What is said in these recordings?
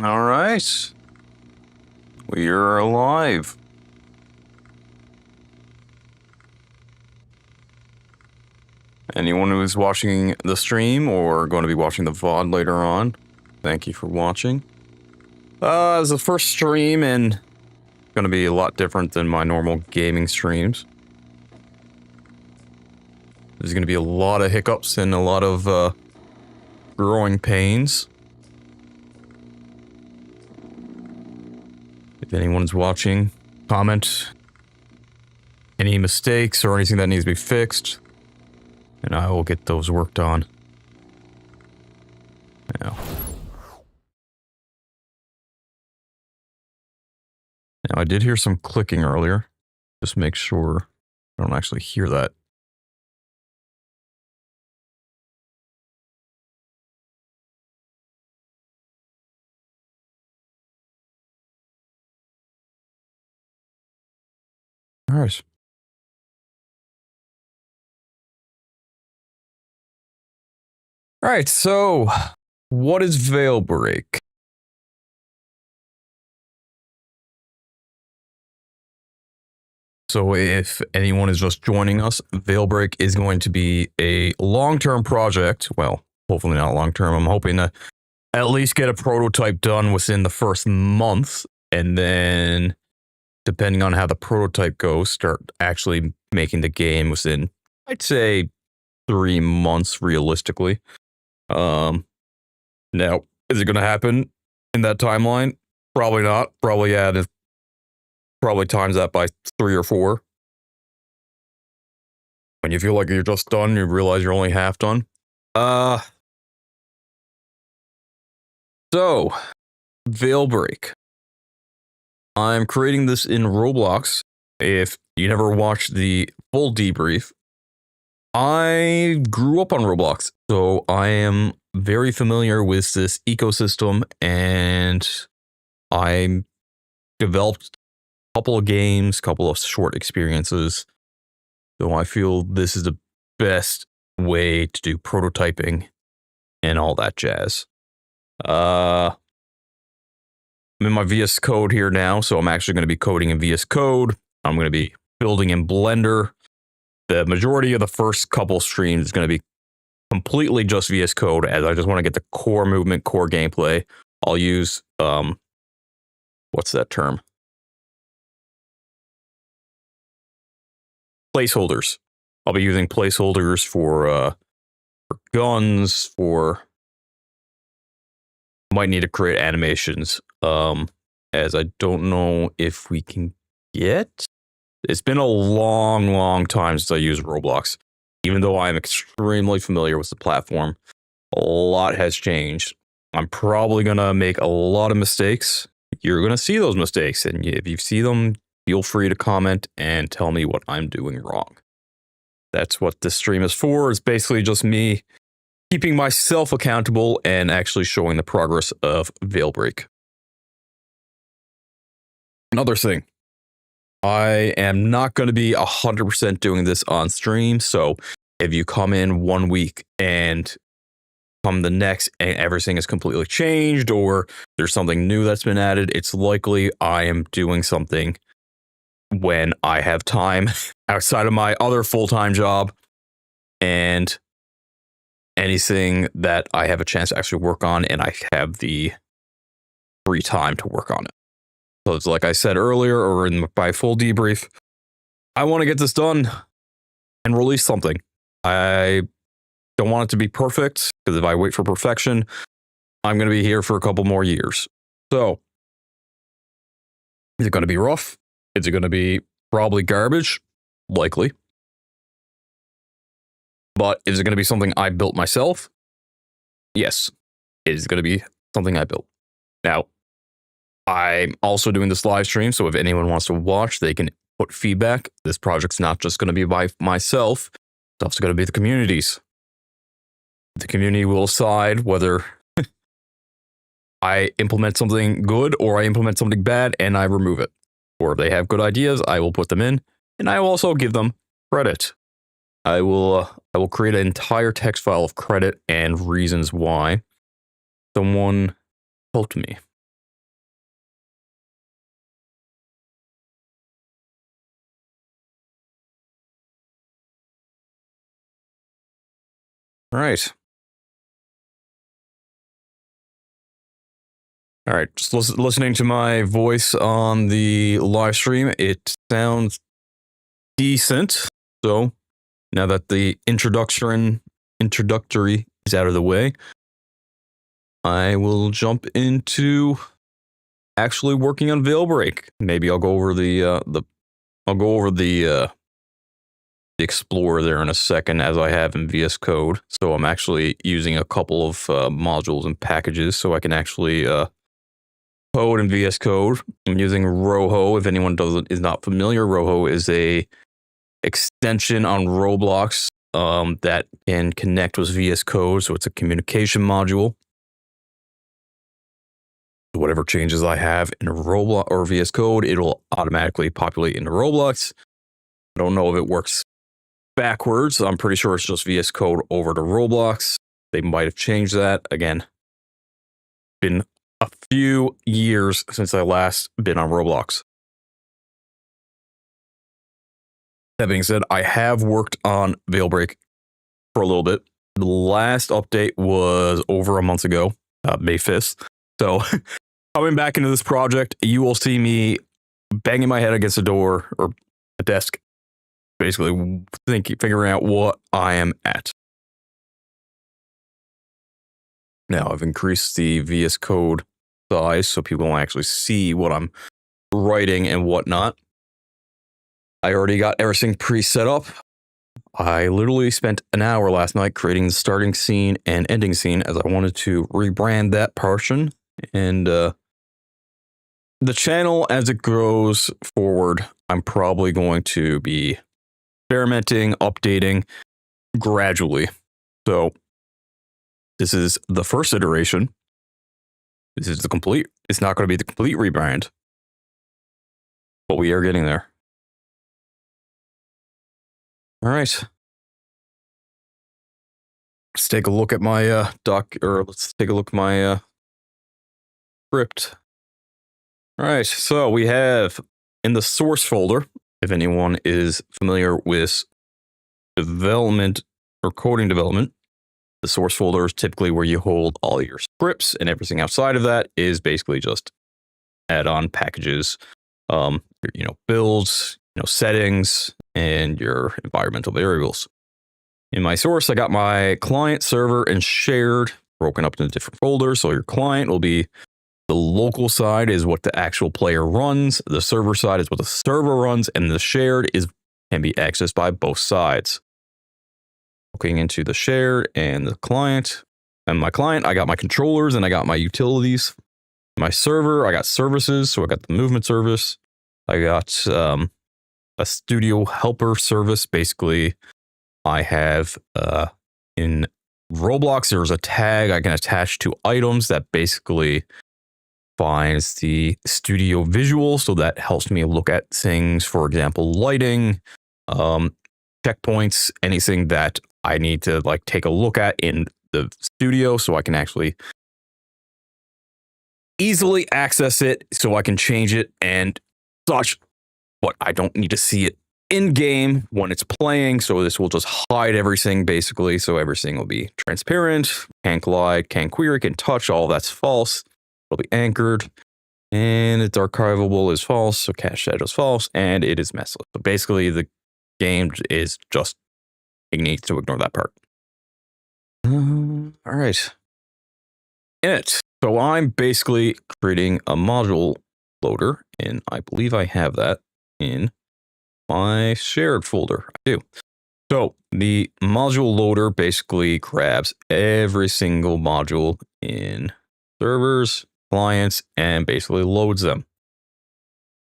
All right. We're alive. Anyone who's watching the stream or going to be watching the VOD later on, thank you for watching. It's the first stream and going to be a lot different than my normal gaming streams. There's going to be a lot of hiccups and a lot of growing pains. If anyone's watching, comment any mistakes or anything that needs to be fixed, and I will get those worked on. Now I did hear some clicking earlier. Just make sure I don't actually hear that. All right. All right, so what is Veilbreak? So if anyone is just joining us, Veilbreak is going to be a long-term project. Well, hopefully not long-term. I'm hoping to at least get a prototype done within the first month, and then depending on how the prototype goes, start actually making the game within, I'd say, 3 months realistically. Now, is it going to happen in that timeline? Probably not. Probably add, probably times that by 3 or 4. When you feel like you're just done, you realize you're only half done. So, Veilbreak. I'm creating this in Roblox. If you never watched the full debrief, I grew up on Roblox, so I am very familiar with this ecosystem, and I developed a couple of games, couple of short experiences. So I feel this is the best way to do prototyping and all that jazz. I'm in my VS Code here now, so I'm actually going to be coding in VS Code. I'm going to be building in Blender. The majority of the first couple streams is going to be completely just VS Code, as I just want to get the core movement, core gameplay. I'll use, what's that term? Placeholders. I'll be using placeholders for guns, for might need to create animations, as I don't know if we can get. It's been a long time since I used Roblox. Even though I'm extremely familiar with the platform, a lot has changed. I'm probably going to make a lot of mistakes. You're going to see those mistakes, and if you see them, feel free to comment and tell me what I'm doing wrong. That's what this stream is for. It's basically just me keeping myself accountable and actually showing the progress of Veilbreak. Another thing, I am not going to be 100% doing this on stream, so if you come in 1 week and come the next and everything is completely changed, or there's something new that's been added, it's likely I am doing something when I have time outside of my other full-time job, and anything that I have a chance to actually work on and I have the free time to work on it. So it's like I said earlier, or in my full debrief, I want to get this done and release something. I don't want it to be perfect, because if I wait for perfection, I'm going to be here for a couple more years. So, is it going to be rough? Is it going to be probably garbage? Likely. But is it going to be something I built myself? Yes, it is going to be something I built. Now, I'm also doing this live stream, so if anyone wants to watch, they can put feedback. This project's not just going to be by myself, it's also going to be the community's. The community will decide whether I implement something good or I implement something bad and I remove it. Or if they have good ideas, I will put them in, and I will also give them credit. I will create an entire text file of credit and reasons why someone helped me. All right. All right, just listening to my voice on the live stream, it sounds decent. So now that the introductory is out of the way, I will jump into actually working on Veilbreak. Maybe I'll go over the Explorer there in a second, as I have in VS Code. So I'm actually using a couple of modules and packages so I can actually code in VS Code. I'm using Rojo. If anyone is not familiar, Rojo is a extension on Roblox that can connect with VS Code. So it's a communication module. Whatever changes I have in Roblox or VS Code, it'll automatically populate into Roblox. I don't know if it works backwards. I'm pretty sure it's just VS Code over to Roblox. They might have changed that. Again, been a few years since I last been on Roblox. That being said, I have worked on Veilbreak for a little bit. The last update was over a month ago, May 5th. So coming back into this project, you will see me banging my head against a door or a desk, basically figuring out what I am at. Now I've increased the VS Code size so people will actually see what I'm writing and whatnot. I already got everything pre-set up. I literally spent an hour last night creating the starting scene and ending scene, as I wanted to rebrand that portion. And the channel, as it grows forward, I'm probably going to be experimenting, updating gradually. So this is the first iteration. This is it's not going to be the complete rebrand, but we are getting there. All right. Let's take a look at my let's take a look at my script. All right, so we have in the source folder, if anyone is familiar with development or coding development, the source folder is typically where you hold all your scripts, and everything outside of that is basically just add-on packages, builds, settings, and your environmental variables. In my source, I got my client, server, and shared broken up into different folders. So your client will be the local side is what the actual player runs. The server side is what the server runs, and the shared can be accessed by both sides. Looking into the shared and the client, and my client, I got my controllers and I got my utilities. My server, I got services, so I got the movement service. I got a studio helper service. Basically, I have in Roblox, there's a tag I can attach to items that basically finds the studio visual. So that helps me look at things, for example, lighting, checkpoints, anything that I need to take a look at in the studio so I can actually easily access it, so I can change it and such. But I don't need to see it in game when it's playing, so this will just hide everything basically, so everything will be transparent, can't collide, can't query, can touch, all that's false. It'll be anchored, and it's archivable is false, so cache shadow is false, and it is messless. So basically the game is just, it needs to ignore that part. All right. So I'm basically creating a module loader, and I believe I have that in my shared folder. I do. So the module loader basically grabs every single module in servers, clients, and basically loads them.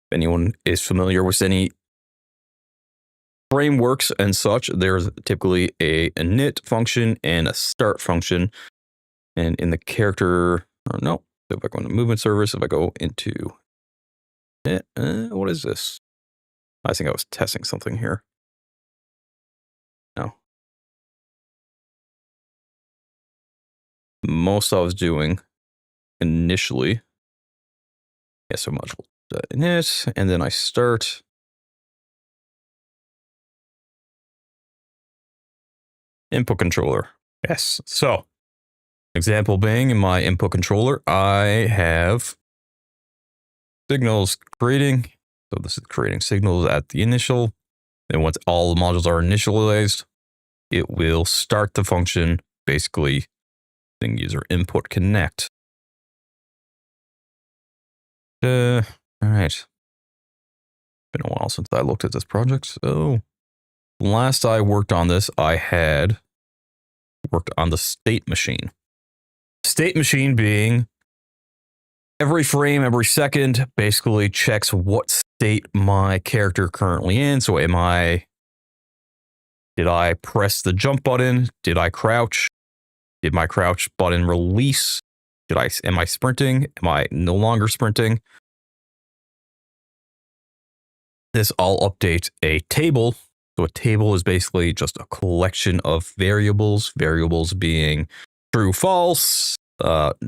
If anyone is familiar with any frameworks and such, there's typically a init function and a start function. And in the character, or no, if I go into movement service, if I go into it, what is this? I think I was testing something here. No. Most I was doing initially, so module init, and then I start. Input controller. Yes. So example being in my input controller, I have signals creating. So this is creating signals at the initial. And once all the modules are initialized, it will start the function, basically thing user input connect. All right. Been a while since I looked at this project. So last I worked on this, I had worked on the state machine. State machine being every frame, every second, basically checks what state my character currently in. So did I press the jump button? Did I crouch? Did my crouch button release? Am I sprinting? Am I no longer sprinting? This all updates a table. So a table is basically just a collection of variables being true, false,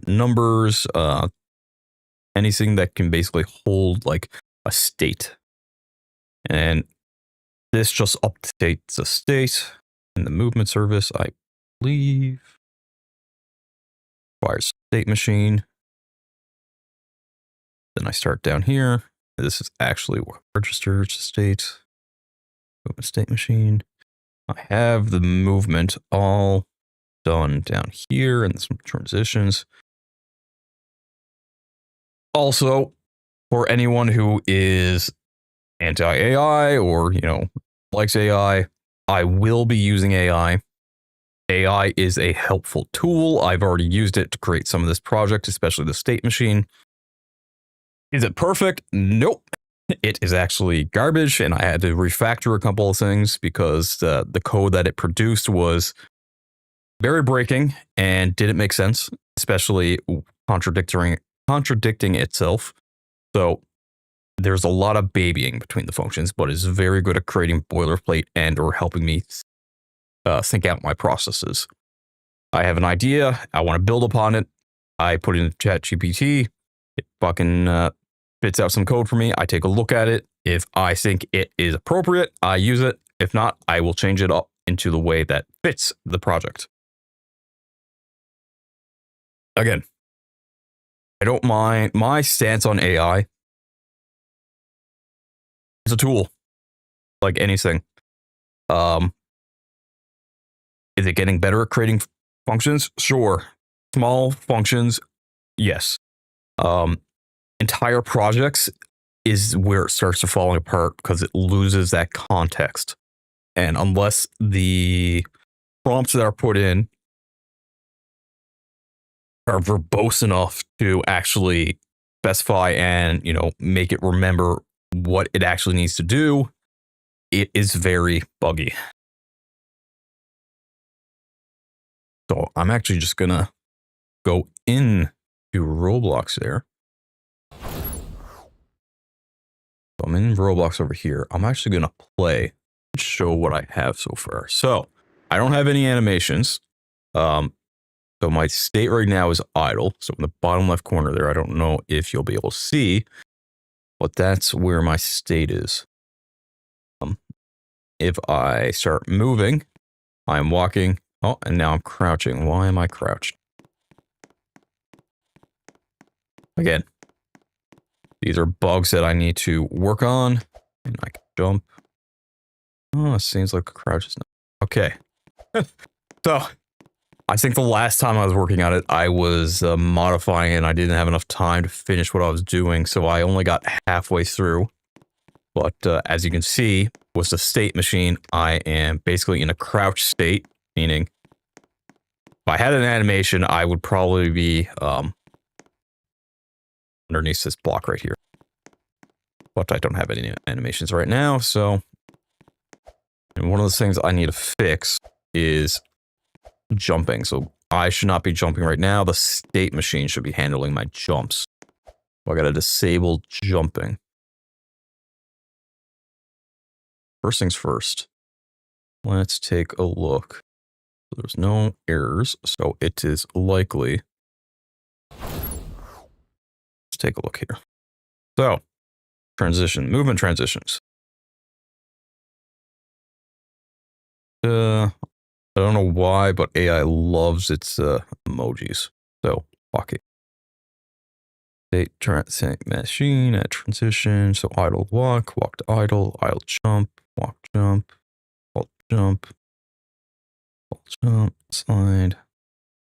numbers, anything that can basically hold like a state. And this just updates the state in the movement service, I believe. Requires state machine. Then I start down here. This is actually what registers state. Movement state machine. I have the movement all done down here and some transitions. Also, for anyone who is anti-AI or, likes AI, I will be using AI. AI is a helpful tool. I've already used it to create some of this project, especially the state machine. Is it perfect? Nope. It is actually garbage, and I had to refactor a couple of things because the code that it produced was very breaking and didn't make sense, especially contradicting itself. So there's a lot of babying between the functions, but is very good at creating boilerplate and or helping me think out my processes. I have an idea. I want to build upon it. I put it in ChatGPT. It fucking spits out some code for me. I take a look at it. If I think it is appropriate, I use it. If not, I will change it up into the way that fits the project. Again, I don't mind. My stance on AI is a tool, like anything. Is it getting better at creating functions? Sure. Small functions, yes. Entire projects is where it starts to fall apart because it loses that context. And unless the prompts that are put in are verbose enough to actually specify and, make it remember what it actually needs to do, it is very buggy. So I'm actually just gonna go into Roblox there. So I'm in Roblox over here. I'm actually gonna play and show what I have so far. So I don't have any animations. So my state right now is idle. So in the bottom left corner there, I don't know if you'll be able to see, but that's where my state is. If I start moving, I'm walking. Oh, and now I'm crouching. Why am I crouched? Again, these are bugs that I need to work on. And I can jump. Oh, it seems like a crouch is not. Okay. So, I think the last time I was working on it, I was modifying it and I didn't have enough time to finish what I was doing. So, I only got halfway through. But as you can see, with the state machine, I am basically in a crouch state, meaning if I had an animation, I would probably be underneath this block right here. But I don't have any animations right now, so... And one of the things I need to fix is jumping. So I should not be jumping right now. The state machine should be handling my jumps. So I gotta disable jumping. First things first. Let's take a look. There's no errors, so it is likely. Let's take a look here. So, movement transitions. I don't know why, but AI loves its emojis. So, fuck it. State machine at transition. So, idle walk to idle jump, walk jump, halt jump, slide,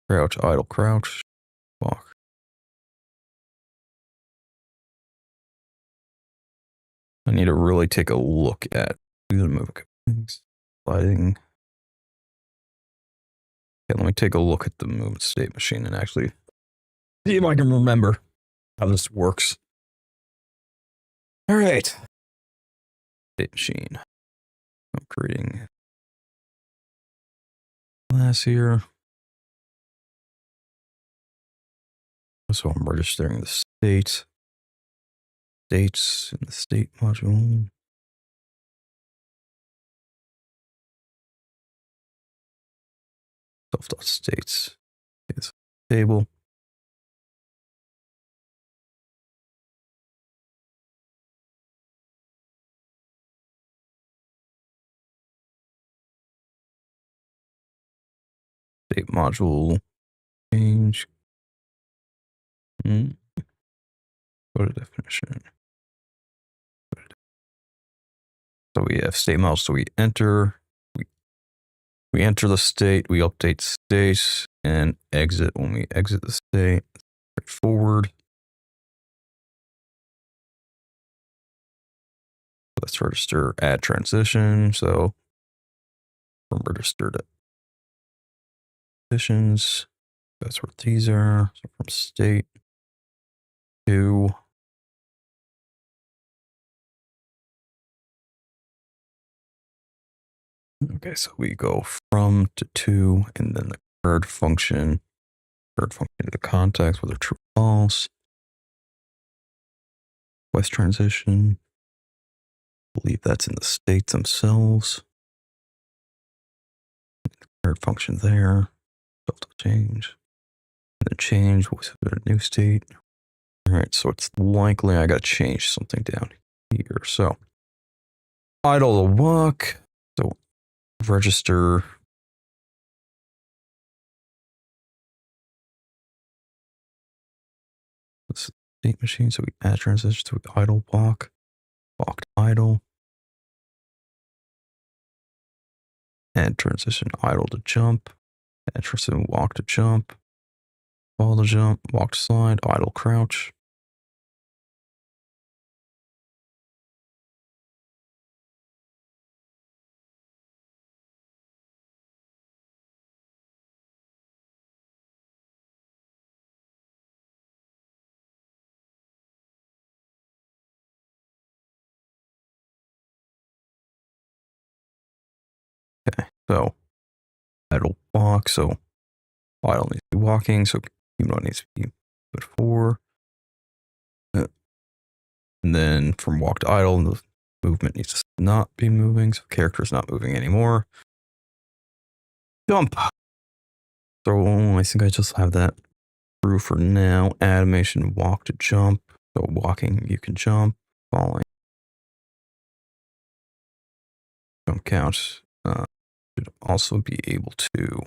crouch, idle, crouch, walk. I need to really take a look at sliding. Okay, let me take a look at the movement state machine and actually see if I can remember how this works. All right. State machine. I'm creating class here. So I'm registering the states in the state module. Self.states is table. State module change. Go to definition. So we have state module. So we enter. We enter the state. We update state and exit when we exit the state. Straightforward. Let's register add transition. So from register to transitions. That's where these are. So from state to okay, so we go from to, and then the third function to the context, whether true or false. Quest transition. I believe that's in the states themselves. Third function there. Delta change. And then change was a new state. All right, so it's likely I got to change something down here. So idle to walk. So register. This state machine. So we add transition to idle walk. Walk to idle. Add transition idle to jump. Add transition walk to jump. Fall to jump. Walk to slide. Idle crouch. Okay, so idle walk. So idle needs to be walking. So human needs to be put 4. And then from walk to idle, the movement needs to not be moving. So character is not moving anymore. Jump. So I think I just have that through for now. Animation walk to jump. So walking, you can jump. Falling. Jump count. Should also be able to.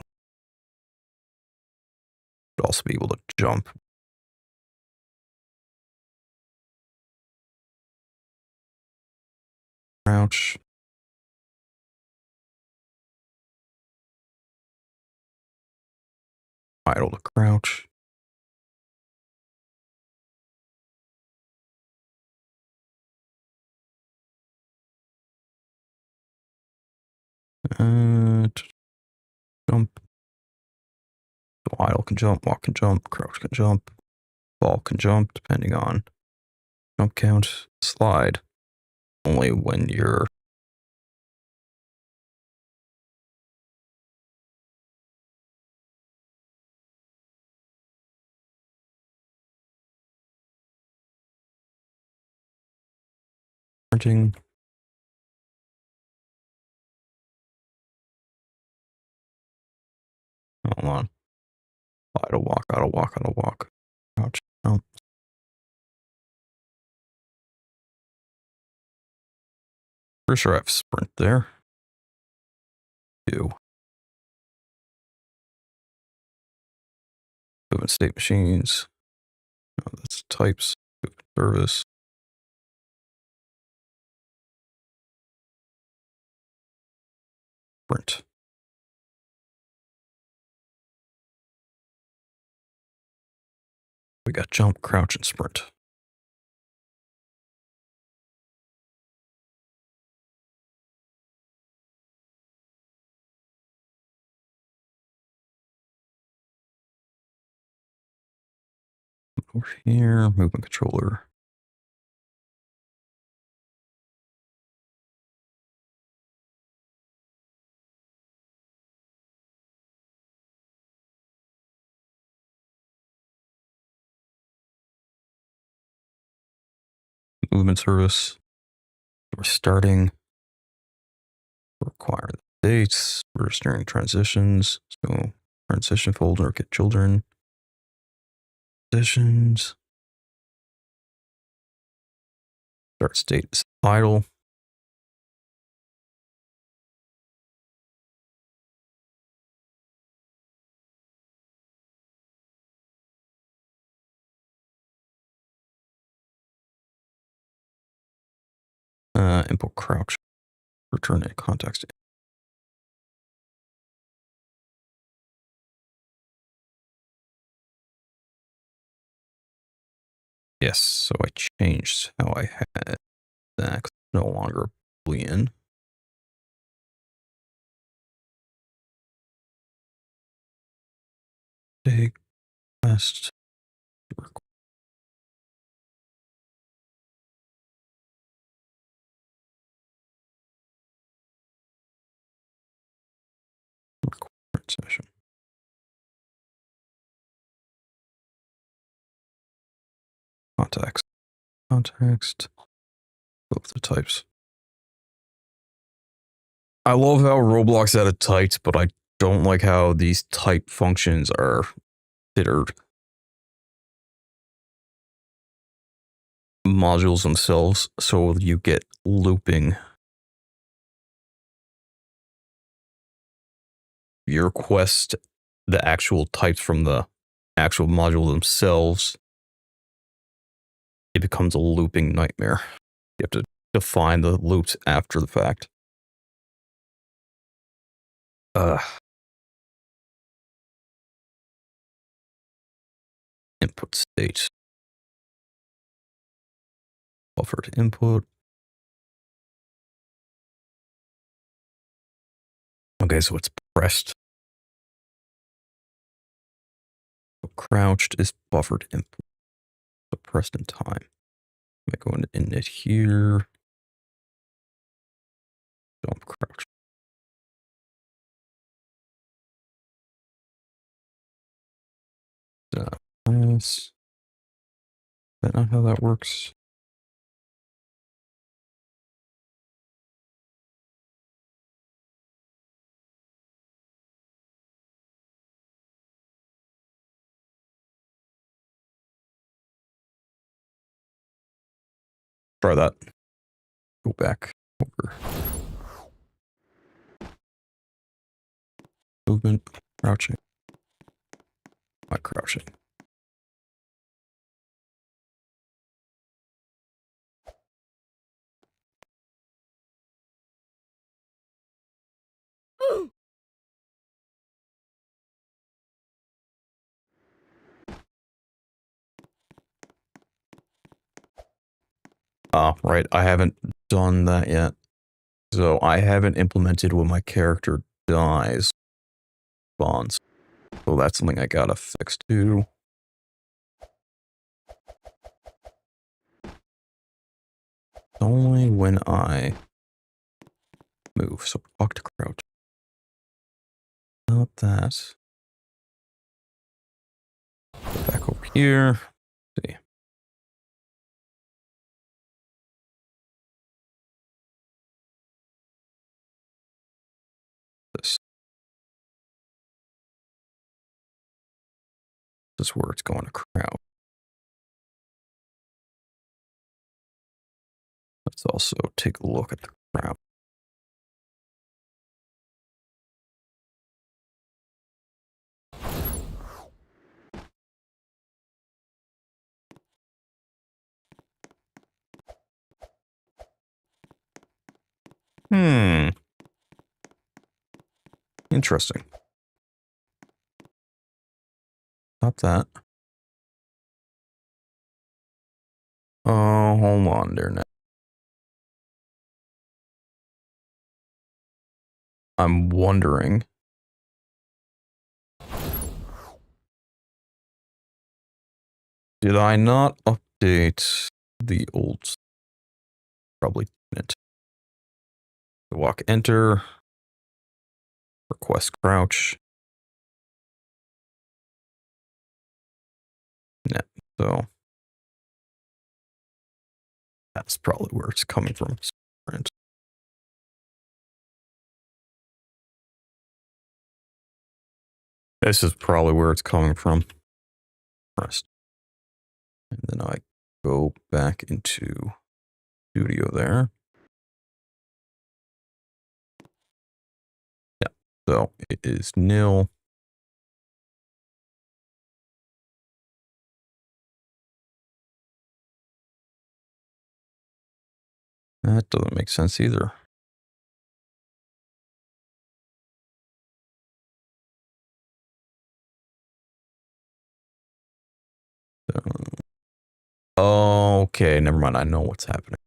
Jump. Crouch. Idle to crouch. Jump. So idle can jump, walk can jump, crouch can jump, fall can jump, depending on jump count. Slide only when you're sprinting. Hold on. Idle walk, idle walk, idle walk. Crouch, jump. Pretty sure I have sprint there. Do. Movement state machines. Oh, that's types. Movement service. Sprint. We got jump, crouch, and sprint. Over here, movement controller. Movement service. We're starting. Require the dates. Registering transitions. So transition folder, get children. Transitions. Start state is idle. Import crouch. Return a context. Yes, so I changed how I had that. 'Cause it's no longer Boolean. Take request. Required session. Context. context, both the types. I love how Roblox added types, but I don't like how these type functions are considered modules themselves, so you get looping. You request the actual types from the actual module themselves, it becomes a looping nightmare. You have to define the loops after the fact. Input state. Buffered input. Okay, so it's pressed. So crouched is buffered input. So pressed in time. I'm going to init here. Don't crouch. Press. Is that not how that works? Try that. Go back over. Movement, crouching. Not crouching. Right. I haven't done that yet. So I haven't implemented when my character dies. Spawns. So that's something I gotta fix too. Only when I move. So walk to crouch. Not that. Go back over here. Let's see. This. This is where it's going to crouch. Let's also take a look at the crouch. Interesting. Not that. Oh, hold on there now. I'm wondering. Did I not update the old? Probably didn't. Walk enter. Request crouch. No. So that's probably where it's coming from. This is probably where it's coming from. Pressed. And then I go back into Studio there. Yeah. So it is nil. That doesn't make sense either. Okay, never mind. I know what's happening.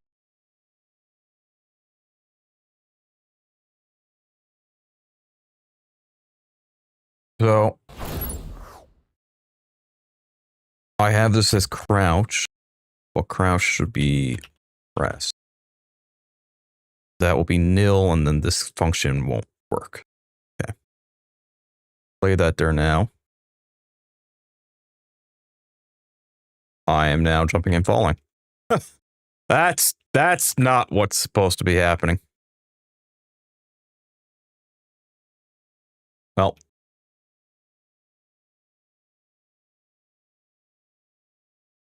So I have this as crouch. Well, crouch should be pressed. That will be nil, and then this function won't work. Okay. Play that there now. I am now jumping and falling. That's not what's supposed to be happening. Well.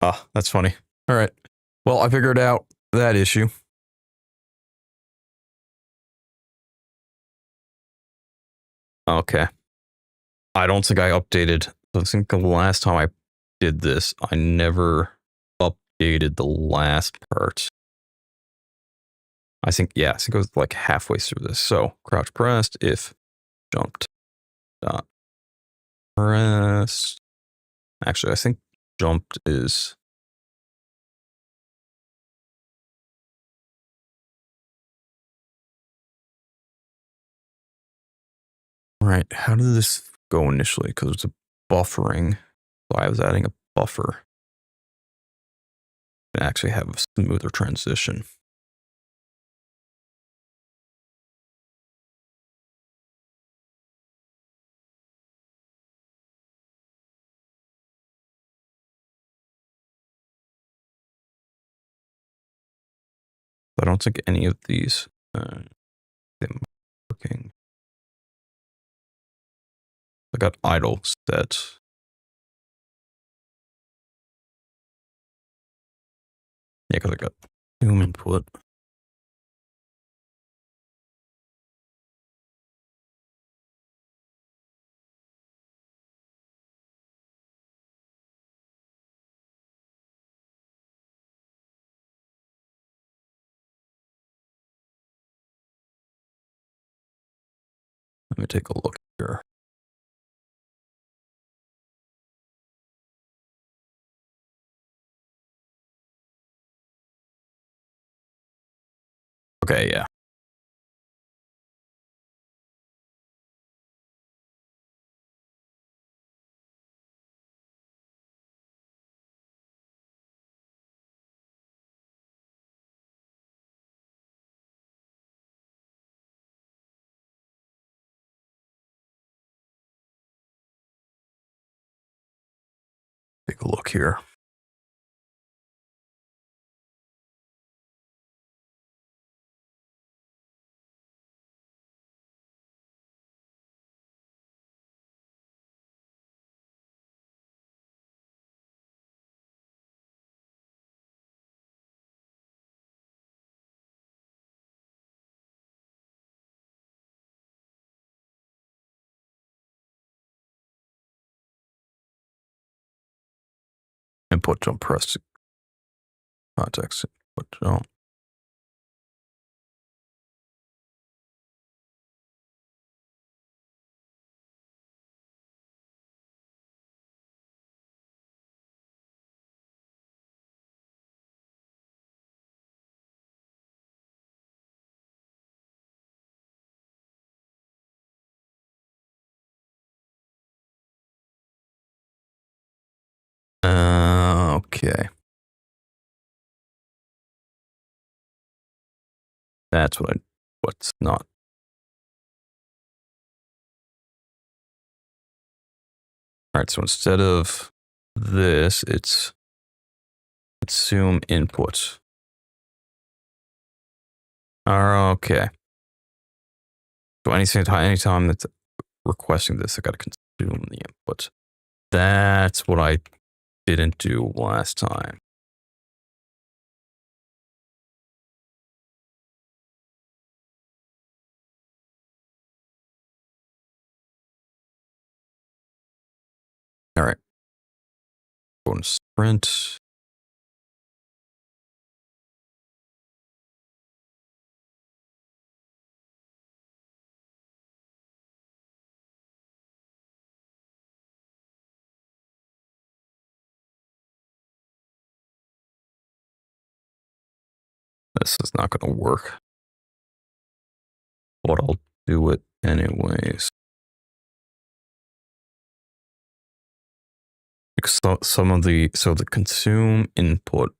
Ah, that's funny. All right. Well, I figured out that issue. Okay. I don't think I updated. I think the last time I did this, I never updated the last part. I think, yeah, I think it was like halfway through this. So crouch pressed if jumped dot pressed. Actually, I think jumped is. All right. How did this go initially? Because it's a buffering. So I was adding a buffer to actually have a smoother transition. I don't think any of these them working. I got idle set. Yeah, because I got zoom input. Let me take a look here. Okay, yeah. Take a look here. Input jump press context. Input jump. Okay. That's what's not. All right, so instead of this, it's consume input. Okay. So anytime that's requesting this, I got to consume the input. That's what I didn't do last time. All right. Go to sprint. This is not going to work, but I'll do it anyways. Because the consume input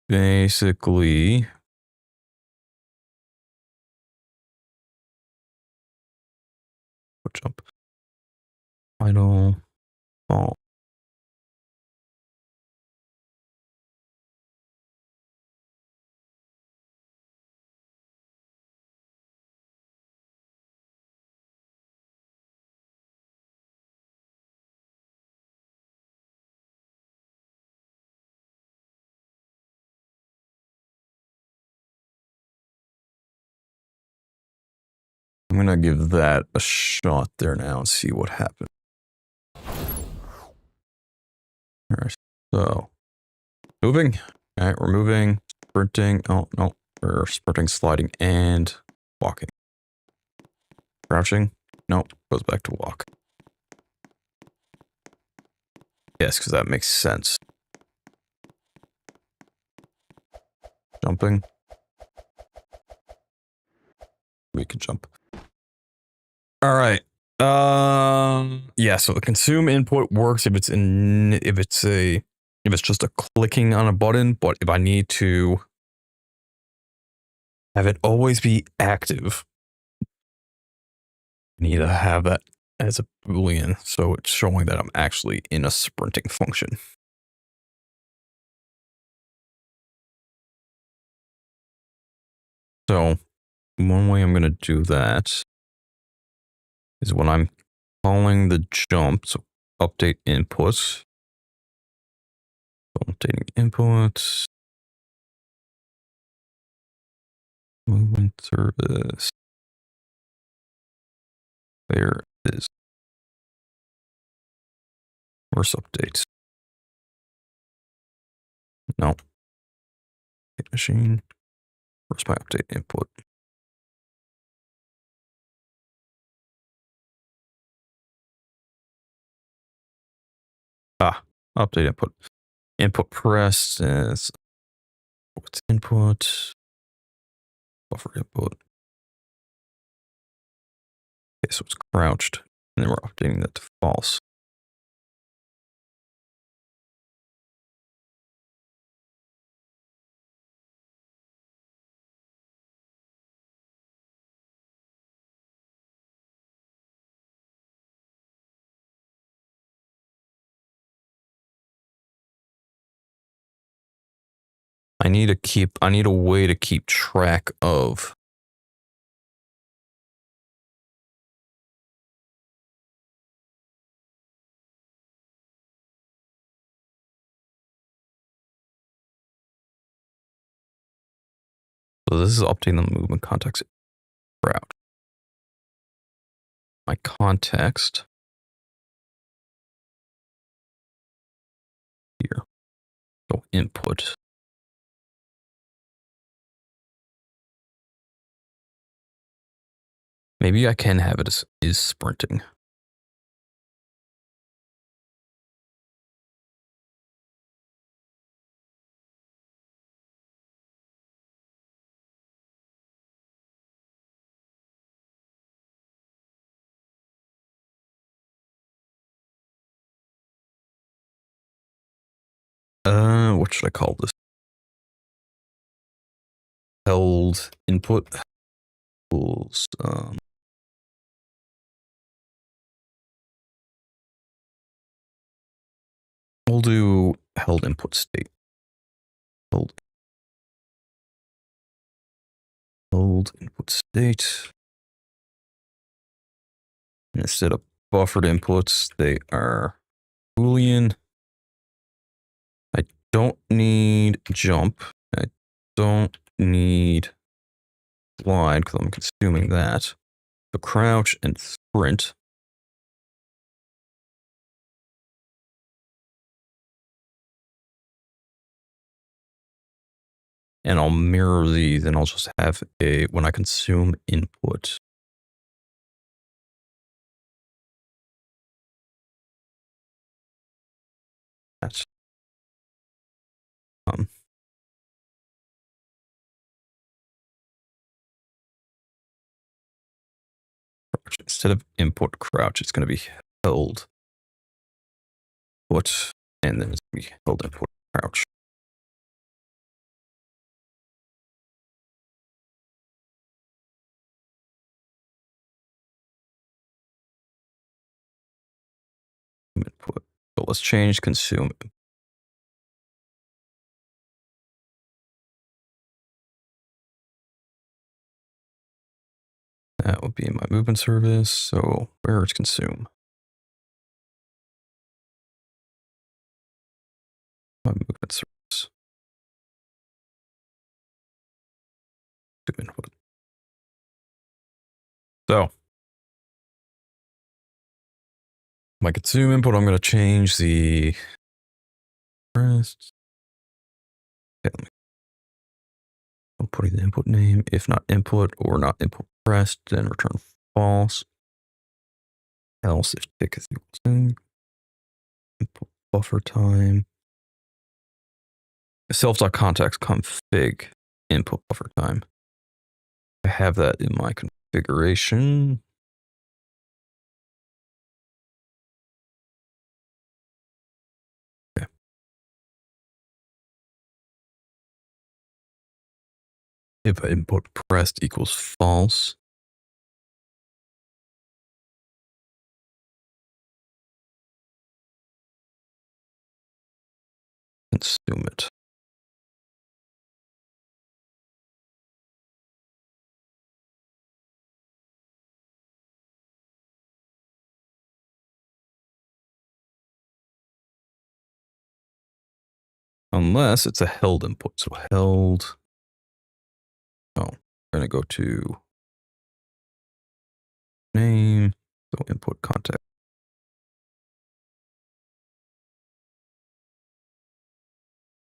basically jump idle fall. I'm going to give that a shot there now and see what happens. All right, so moving. All right, we're moving, sprinting. Oh, no, we're sprinting, sliding, and walking. Crouching. No, goes back to walk. Yes, because that makes sense. Jumping. We can jump. All right. Yeah, so the consume input works if it's just a clicking on a button, but if I need to have it always be active, I need to have that as a Boolean, so it's showing that I'm actually in a sprinting function. So one way I'm going to do that is when I'm calling the jump, so update inputs. Updating inputs. Movement service. There it is. Where's updates? No. Machine. Where's my update input? Ah, update input. Input pressed is what's input? Buffer input. Okay, so it's crouched. And then we're updating that to false. I need a way to keep track of so this is updating the movement context route. My context here. So input. Maybe I can have it as is sprinting. What should I call this? Held input tools. We'll do held input state. Held input state. And instead of buffered inputs, they are Boolean. I don't need jump. I don't need slide because I'm consuming that. So crouch and sprint. And I'll mirror these and I'll just have when I consume input. That's instead of input crouch, it's going to be held put, and then it's going to be held input crouch. Input. So let's change consume. That would be my movement service. So where is consume? My movement service. Input. So my consume input, I'm going to change the pressed. Okay, I'm putting the input name. If not input or not input pressed, then return false. Else if tick is equal to input buffer time. Self.context config input buffer time. I have that in my configuration. Okay. If input pressed equals false, consume it. Unless it's a held input. So held. Oh, we're going to go to name. So input context.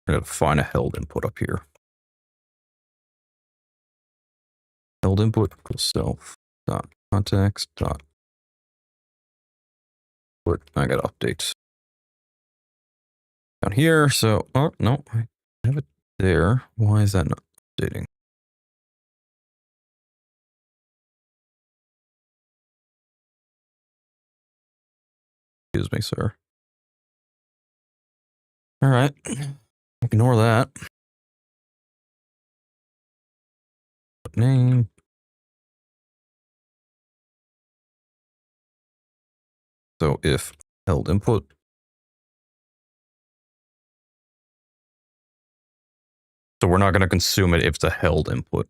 We're going to find a held input up here. Held input equals self dot context dot. I got to update down here. So, oh no, I have it there. Why is that not updating? Excuse me, sir. All right, ignore that. Name. So if held input. So we're not going to consume it if it's a held input.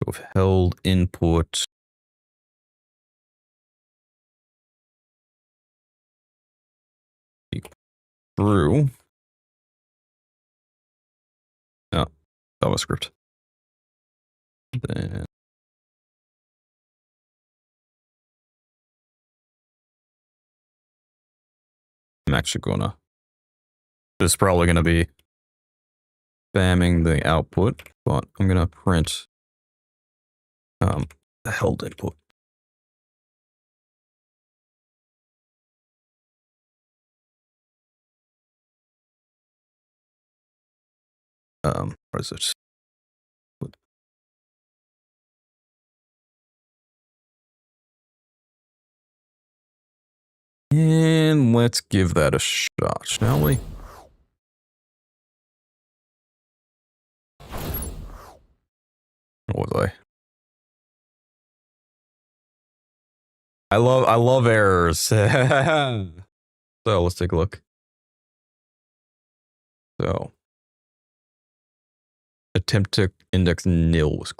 So if held input equals true. No, JavaScript. Then I'm actually gonna. This is probably gonna be spamming the output, but I'm gonna print the held input. What is it? And let's give that a shot, shall we? What was I? I love errors. So let's take a look. So attempt to index nil was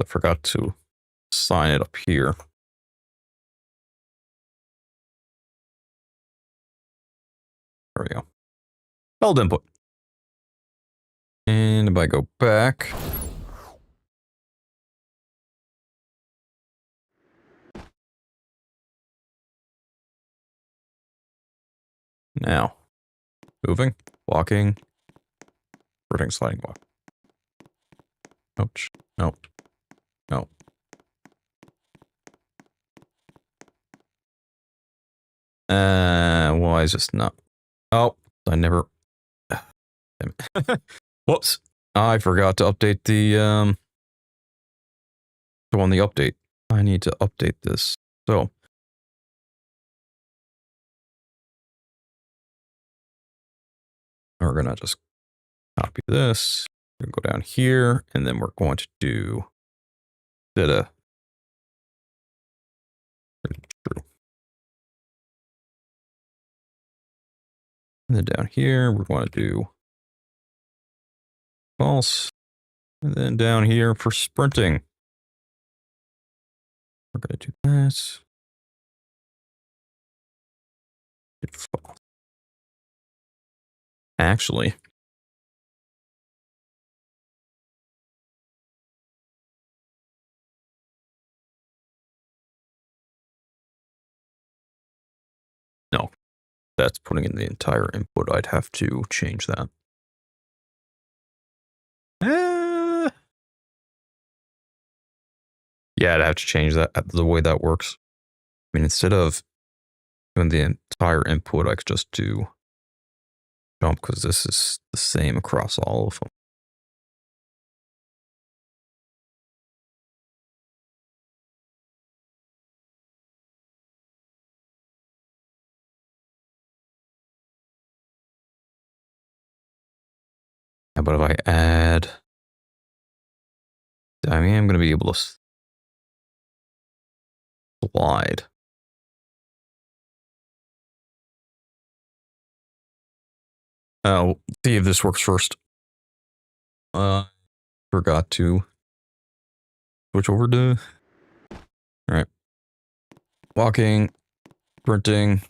I forgot to sign it up here. There we go. Held input. And if I go back. Now, moving, walking, rotating, sliding walk. Ouch. No. No. Why is this not? Oh, I never. Damn it. Whoops. I forgot to update the on the update. I need to update this. So we're gonna just copy this. We're gonna go down here, and then we're going to do And then down here, we're going to do false. And then down here for sprinting, we're going to do that. False. Actually, no, that's putting in the entire input. I'd have to change that. Yeah, I'd have to change that, the way that works. I mean, instead of doing the entire input, I could just do jump, because this is the same across all of them. How about if I add, I mean, I'm going to be able to slide. Oh, see if this works first. Forgot to switch over to, all right. Walking, sprinting.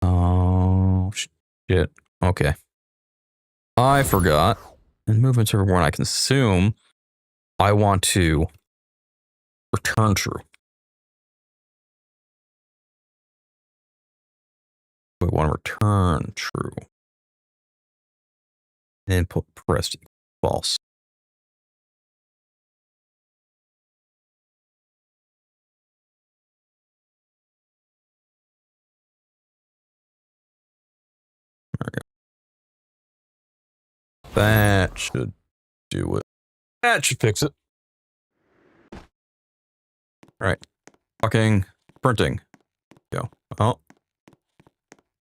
Oh, shit. Okay. I forgot. And moving to when I consume, I want to return true. We want to return true. And put pressed false. There we go. That should do it. That should fix it. All right. Walking, sprinting. Go. Oh.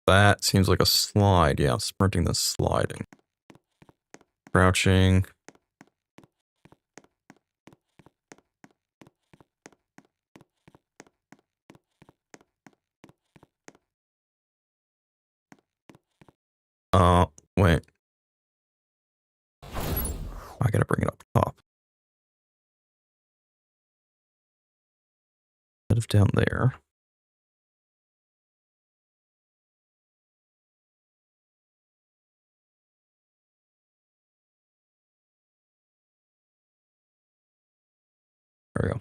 That seems like a slide. Yeah, sprinting then sliding. Crouching. Wait. I gotta bring it up top. Instead of down there. There we go.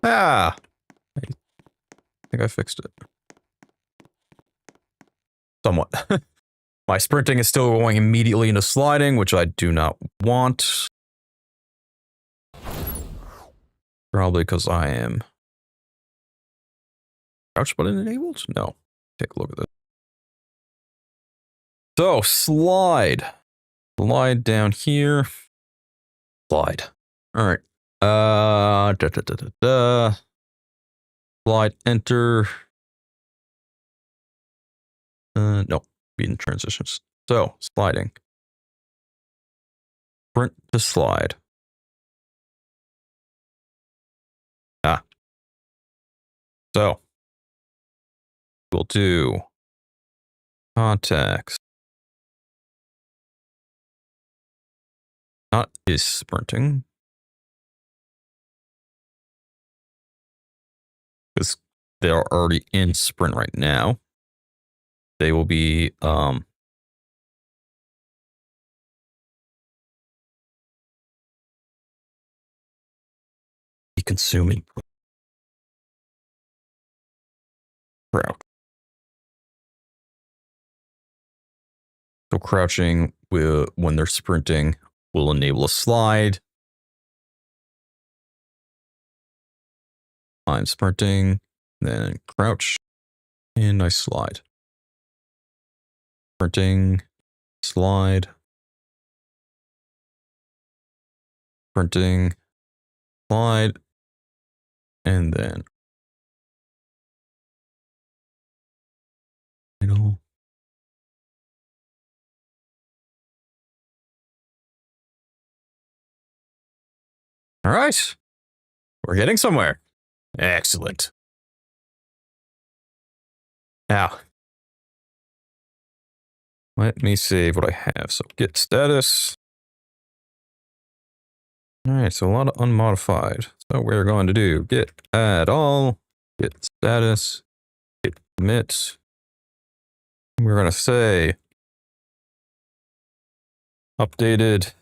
Ah! I think I fixed it. Somewhat. My sprinting is still going immediately into sliding, which I do not want. Probably because I am crouch button enabled? No. Take a look at this. So, slide. Slide down here. Slide. All right. Slide, enter. No, be in transitions. So, sliding. Sprint to slide. Ah. So, we'll do context. Not is sprinting. Because they're already in sprint right now. They will be consuming crouch. So crouching will, when they're sprinting, will enable a slide. I'm sprinting, then crouch, and I slide. Sprinting, slide, printing, slide, and then idle. All right, we're getting somewhere. Excellent. Now, let me save what I have. So git status. All right, so a lot of unmodified. So we're going to do git add all, git status, git commit. We're going to say updated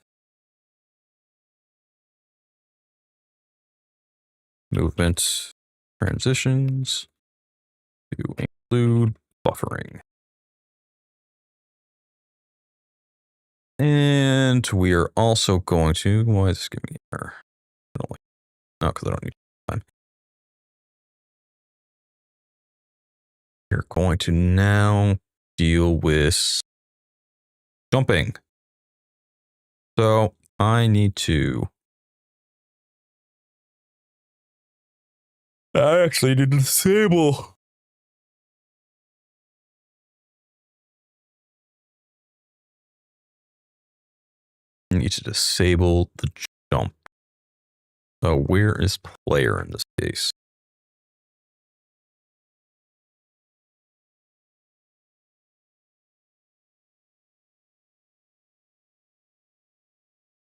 movement transitions to include buffering. And we are also going to, why is this giving me error? No, because I don't need time. We're going to now deal with jumping. So I need to, I actually need to disable. I need to disable the jump. So where is player in this case?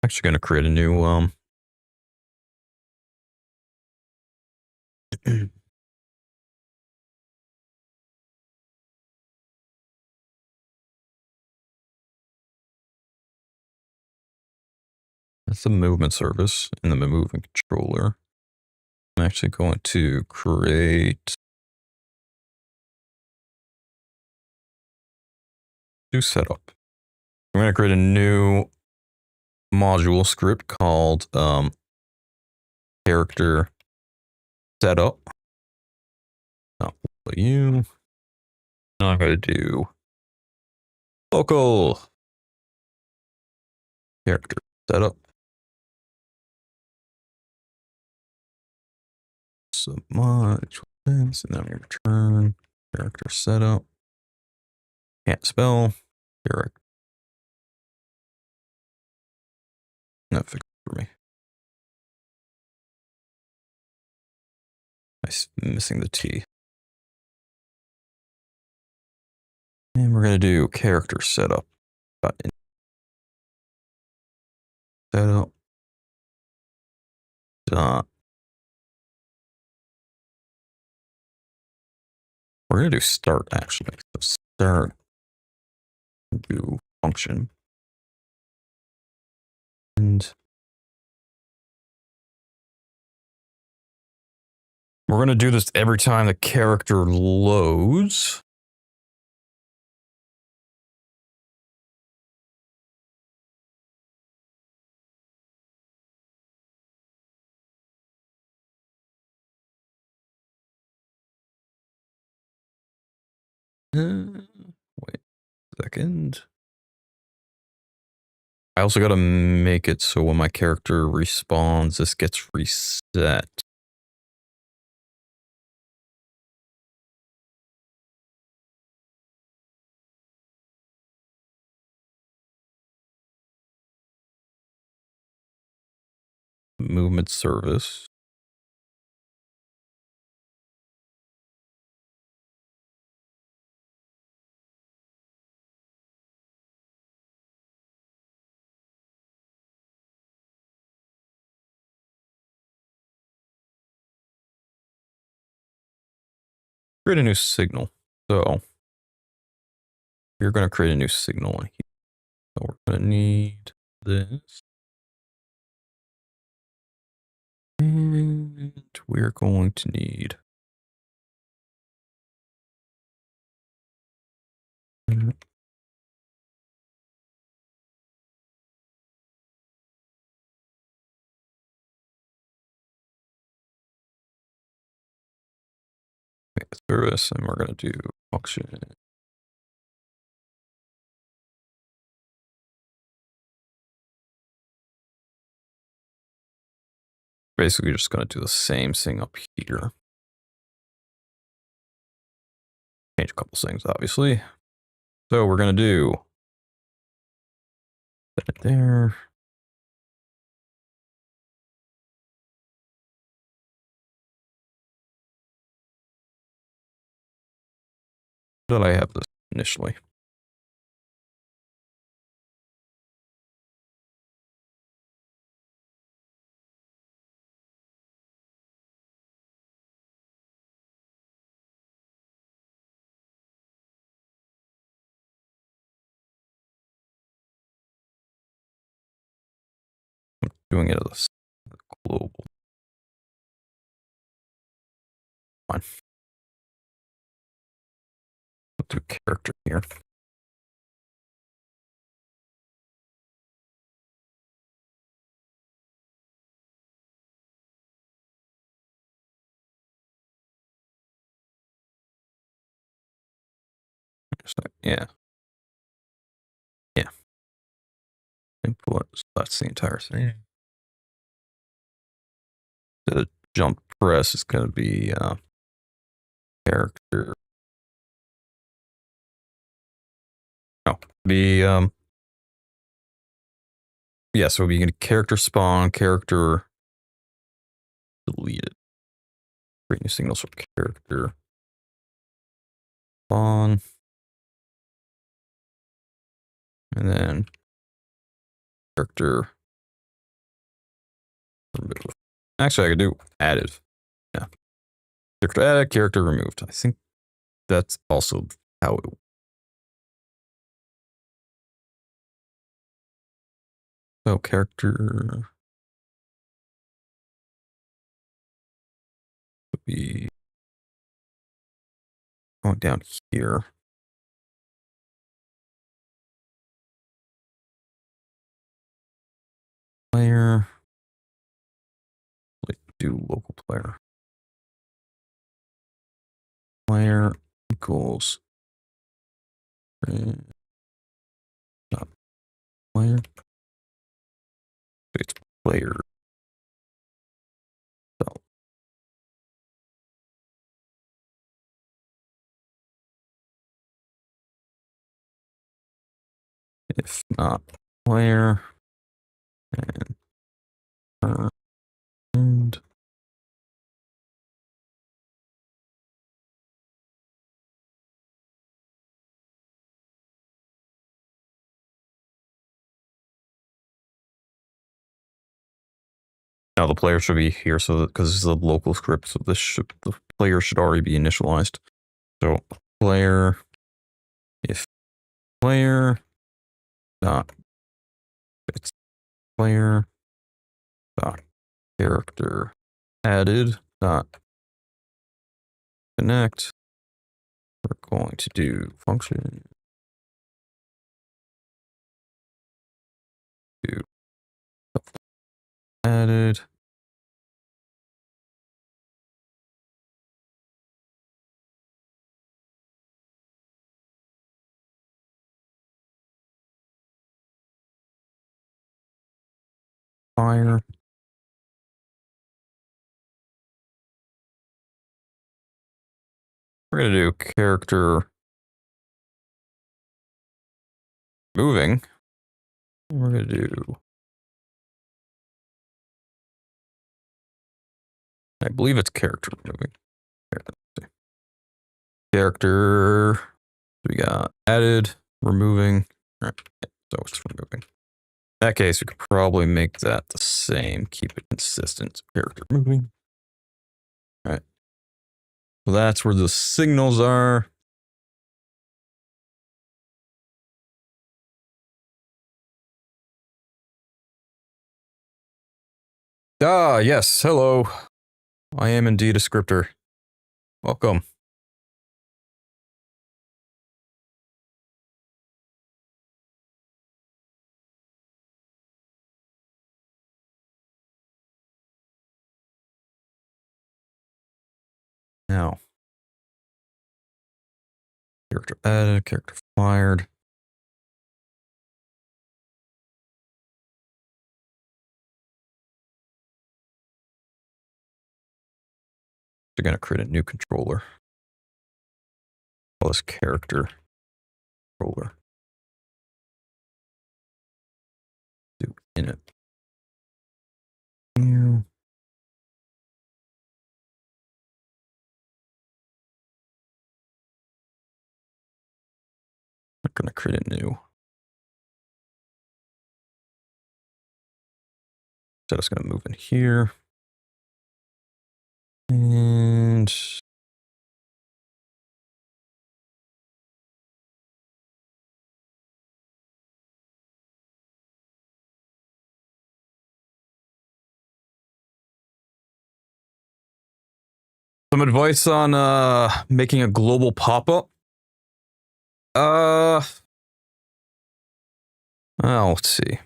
I'm actually going to create a new that's the movement service in the movement controller. I'm actually going to create new setup. I'm going to create a new module script called character setup. Not you. Now I'm going to do local character setup. So much this, and then we return character setup. Can't spell character. No, fix it for me. I'm missing the T. And we're going to do character setup. Setup. We're going to do start actually. So start, do function. And we're going to do this every time the character loads. Wait a second. I also got to make it so when my character respawns, this gets reset. Movement service. Create a new signal. So you're going to create a new signal in here. So we're going to need this. And we're going to need service, and we're going to do function. basically just going to do the same thing up here. Change a couple things, obviously. So we're going to do that there. Did I have this initially? Doing it as a global. Fine. Let's do character here. Yeah. Yeah. Input. So that's the entire thing. The jump press is going to be character. No, be yeah. So we get character spawn, character deleted. Create new signals for character spawn, and then character remove. Actually, I could do added. Yeah, character added, character removed. I think that's also how it. So character would be going down here. Player. Like do local player. Player equals not player. It's player. So if not player and now the player should be here, so because this is a local script, so the player should already be initialized. So player, if player dot it's player dot character added dot connect, we're going to do function do added fire. We're going to do character moving. We're going to do, I believe it's character moving. Character, we got added, removing. All right, so it's removing. In that case, we could probably make that the same, keep it consistent. Character moving. All right. So that's where the signals are. Ah, yes. Hello. I am indeed a scripter. Welcome. Now, character added, character fired. They're going to create a new controller. Call this character controller. Do init. New. I'm going to create a new. So it's going to move in here. And some advice on making a global pop-up. Well, let's see.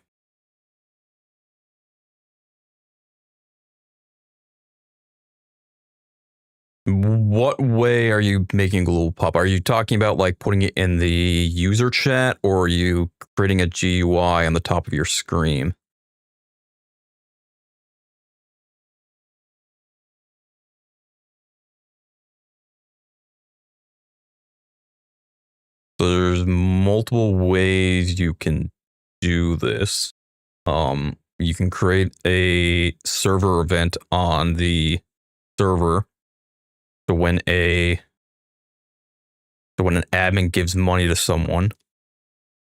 What way are you making a global pop? Are you talking about like putting it in the user chat, or are you creating a GUI on the top of your screen? So there's multiple ways you can do this. You can create a server event on the server. So when an admin gives money to someone,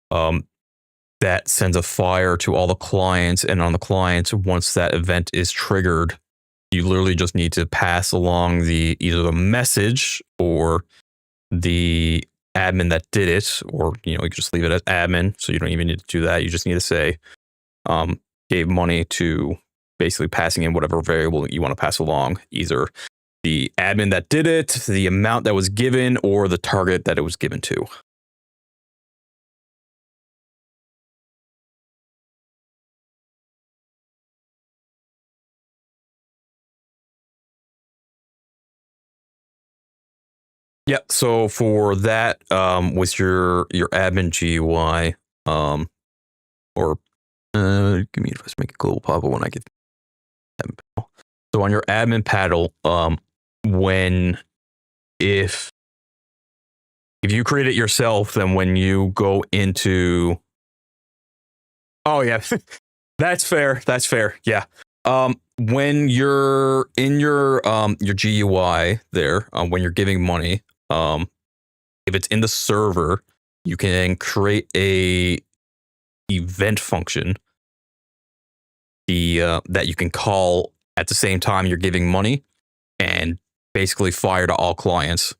that sends a fire to all the clients, and on the clients, once that event is triggered, you literally just need to pass along either the message or the admin that did it, or you can just leave it as admin, so you don't even need to do that. You just need to say gave money to, basically passing in whatever variable you want to pass along, either the admin that did it, the amount that was given, or the target that it was given to. Yeah, so for that, with your admin GUI, or give me advice, make a global pop when I get admin panel. So on your admin panel, if you create it yourself, then when you go into, oh yeah, that's fair. Yeah. When you're in your GUI there, when you're giving money, if it's in the server, you can create a event function that you can call at the same time you're giving money, and basically fire to all clients.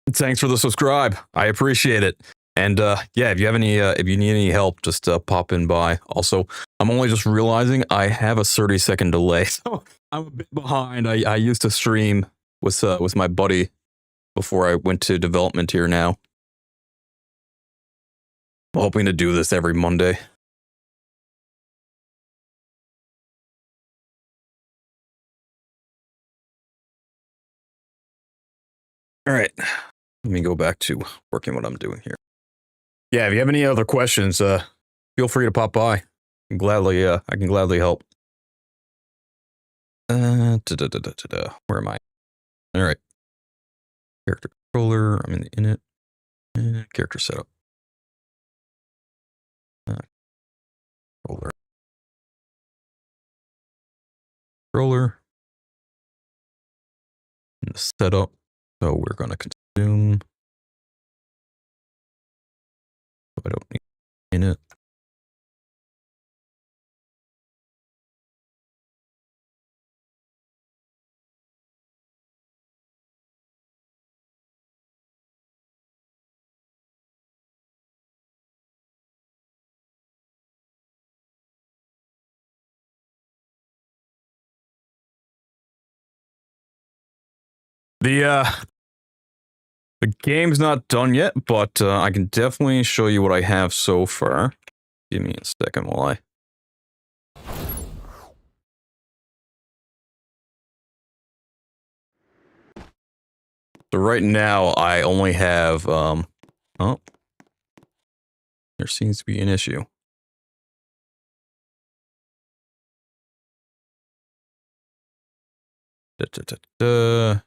Thanks for the subscribe. I appreciate it. And yeah, if you need any help, just pop in by. Also, I'm only just realizing I have a 30-second delay, so I'm a bit behind. I used to stream with my buddy before I went to development here now. I'm hoping to do this every Monday. All right, let me go back to working what I'm doing here. Yeah, if you have any other questions, feel free to pop by. I can gladly help. Where am I? All right. Character controller. I'm in the init. Character setup. Controller. And the setup. So we're going to consume. I don't need init. The game's not done yet, but I can definitely show you what I have so far. Give me a second while I... So right now, I only have... oh. There seems to be an issue. Da, da, da, da.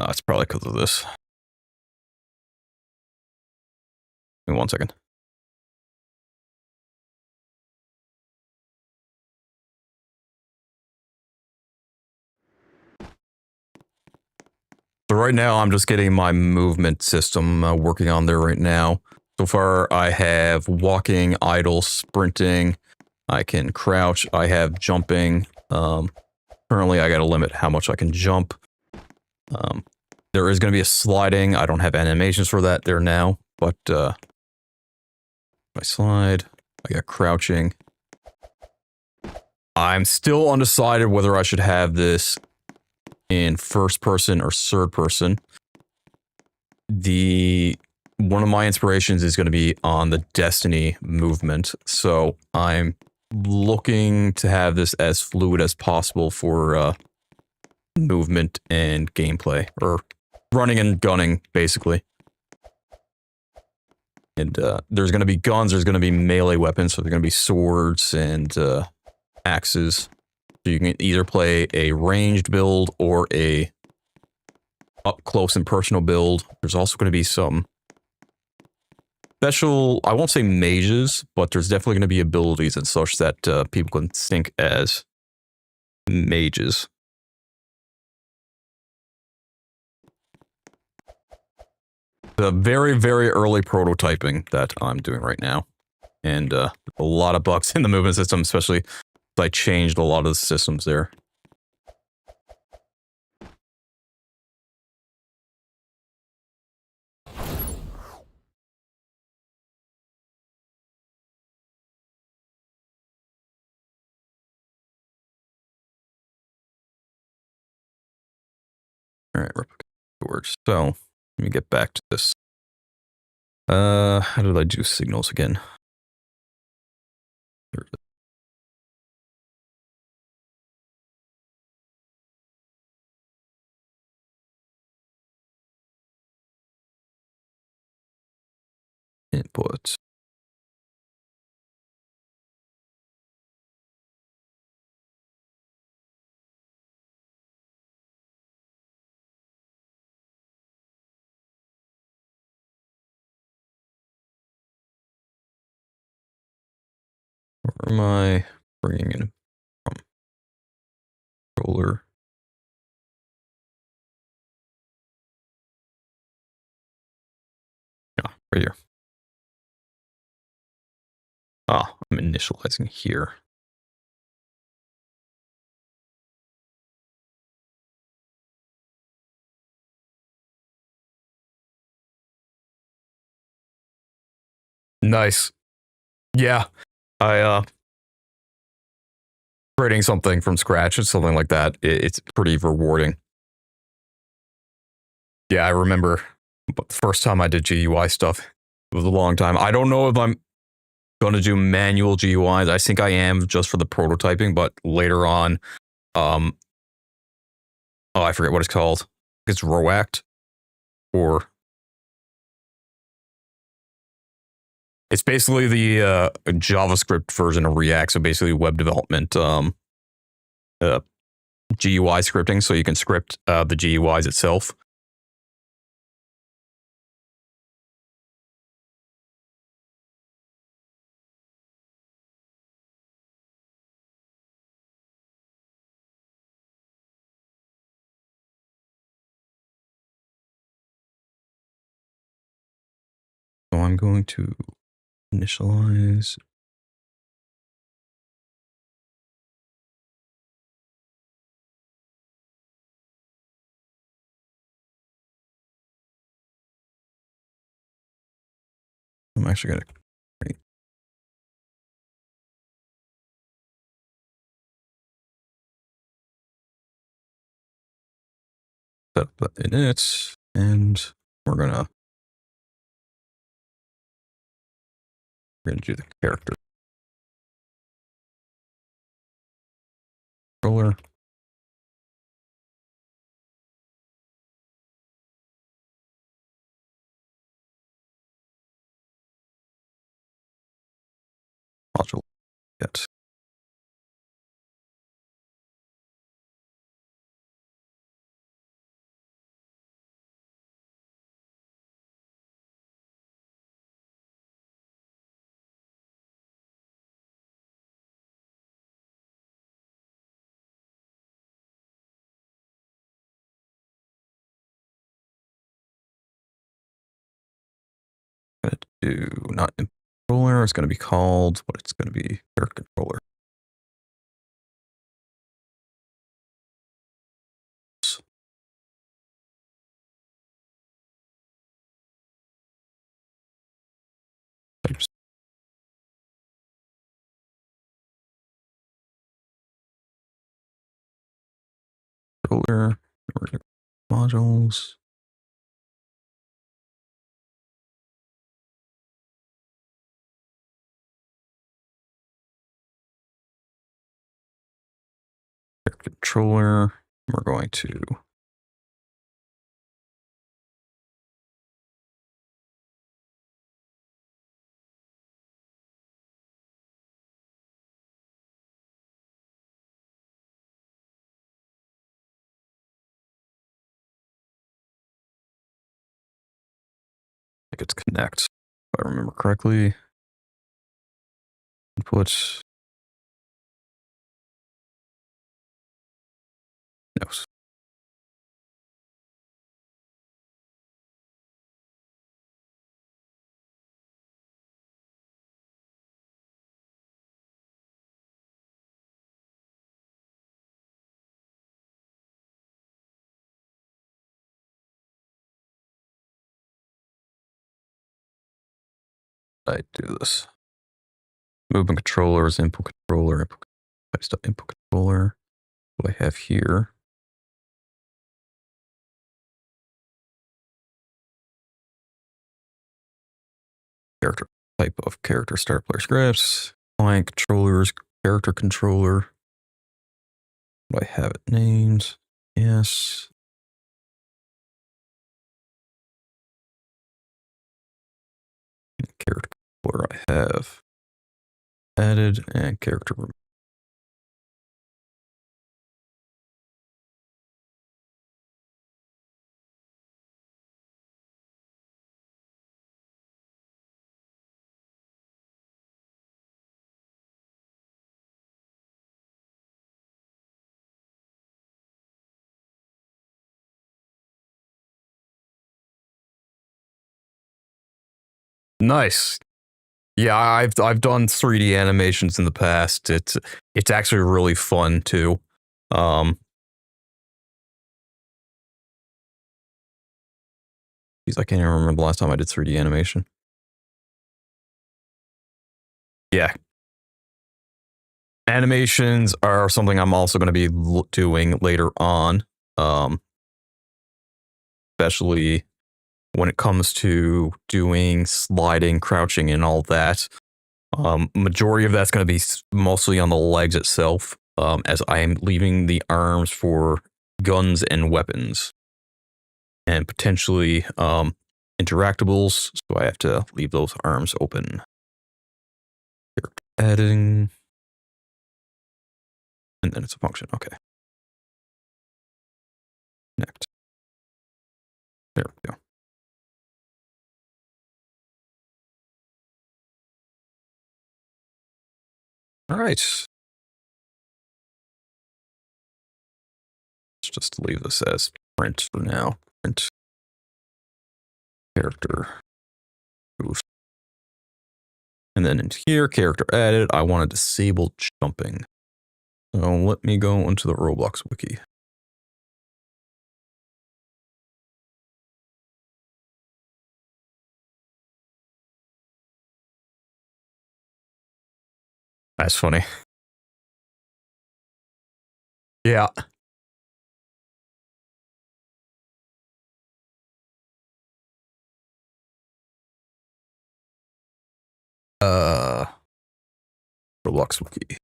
It's probably because of this. Give me 1 second. So right now, I'm just getting my movement system working on there right now. So far, I have walking, idle, sprinting. I can crouch. I have jumping. Currently, I got to limit how much I can jump. There is going to be a sliding. I don't have animations for that there now, but my slide. I got crouching. I'm still undecided whether I should have this in first person or third person. One of my inspirations is going to be on the Destiny movement, so I'm looking to have this as fluid as possible for movement and gameplay, or running and gunning, basically. And there's going to be guns, there's going to be melee weapons, so there's going to be swords and axes. So you can either play a ranged build or a up close and personal build. There's also going to be some special, I won't say mages, but there's definitely going to be abilities and such that people can think as mages. The very, very early prototyping that I'm doing right now. And a lot of bugs in the movement system, especially I changed a lot of the systems there. All right, replicate storage. So let me get back to this. How did I do signals again? Inputs. Where am I bringing in from? Controller. Yeah, right here. Ah, I'm initializing here. Nice. Yeah, I creating something from scratch or something like that. It's pretty rewarding. Yeah, I remember the first time I did GUI stuff. It was a long time. I don't know if I'm going to do manual GUIs. I think I am just for the prototyping, but later on, oh, I forget what it's called. It's React, or it's basically the JavaScript version of React. So basically web development, GUI scripting. So you can script the GUIs itself. So I'm going to initialize. I'm actually going to set up the init, and we're gonna do the character controller. yet. Gonna do not input controller. It's going to be called what it's going to be character controller. Controller modules. Controller. We're going to I think it's connect, if I remember correctly. Input. No. I do this. Movement controllers, input controller, input controller. What I have here. Character type of character start player scripts. Client controllers, character controller. Do I have it named? Yes. Character controller I have added and character removed. Nice. Yeah, I've done 3D animations in the past. It's actually really fun too. Geez, I can't even remember the last time I did 3D animation. Yeah. Animations are something I'm also going to be doing later on. Especially when it comes to doing sliding, crouching, and all that. Majority of that's going to be mostly on the legs itself, as I am leaving the arms for guns and weapons, and potentially interactables. So I have to leave those arms open. Adding, and then it's a function. Okay. Connect. There we go. All right. Let's just leave this as print for now. Print character. Oof. And then in here, character added, I want to disable jumping. So let me go into the Roblox wiki. That's funny. Yeah. Roblox wiki.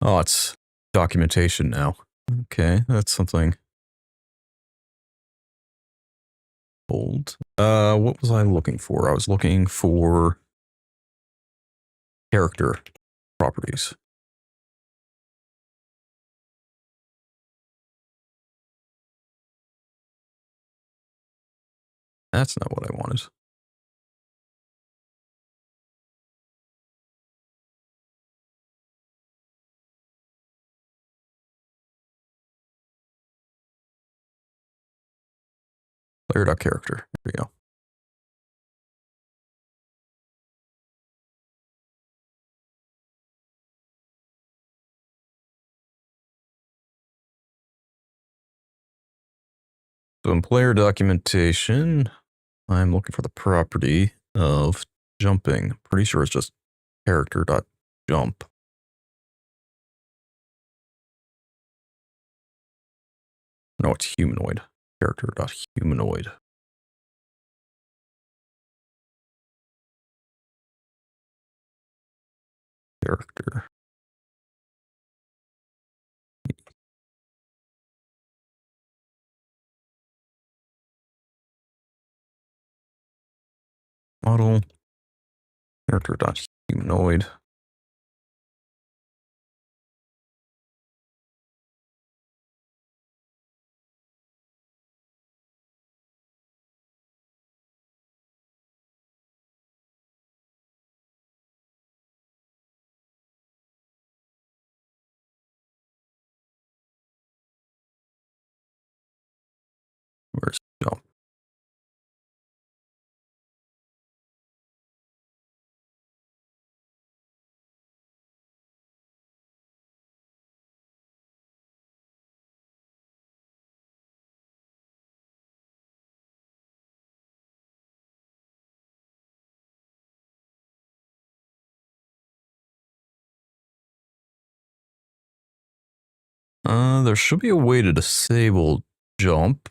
Oh, it's documentation now. Okay, that's something enabled. What was I looking for? I was looking for character properties. That's not what I wanted. Player.character. There we go. So in player documentation, I'm looking for the property of jumping. Pretty sure it's just character.jump. No, it's humanoid. Character.humanoid. Character. Model. Character.humanoid. Where's jump? There should be a way to disable jump.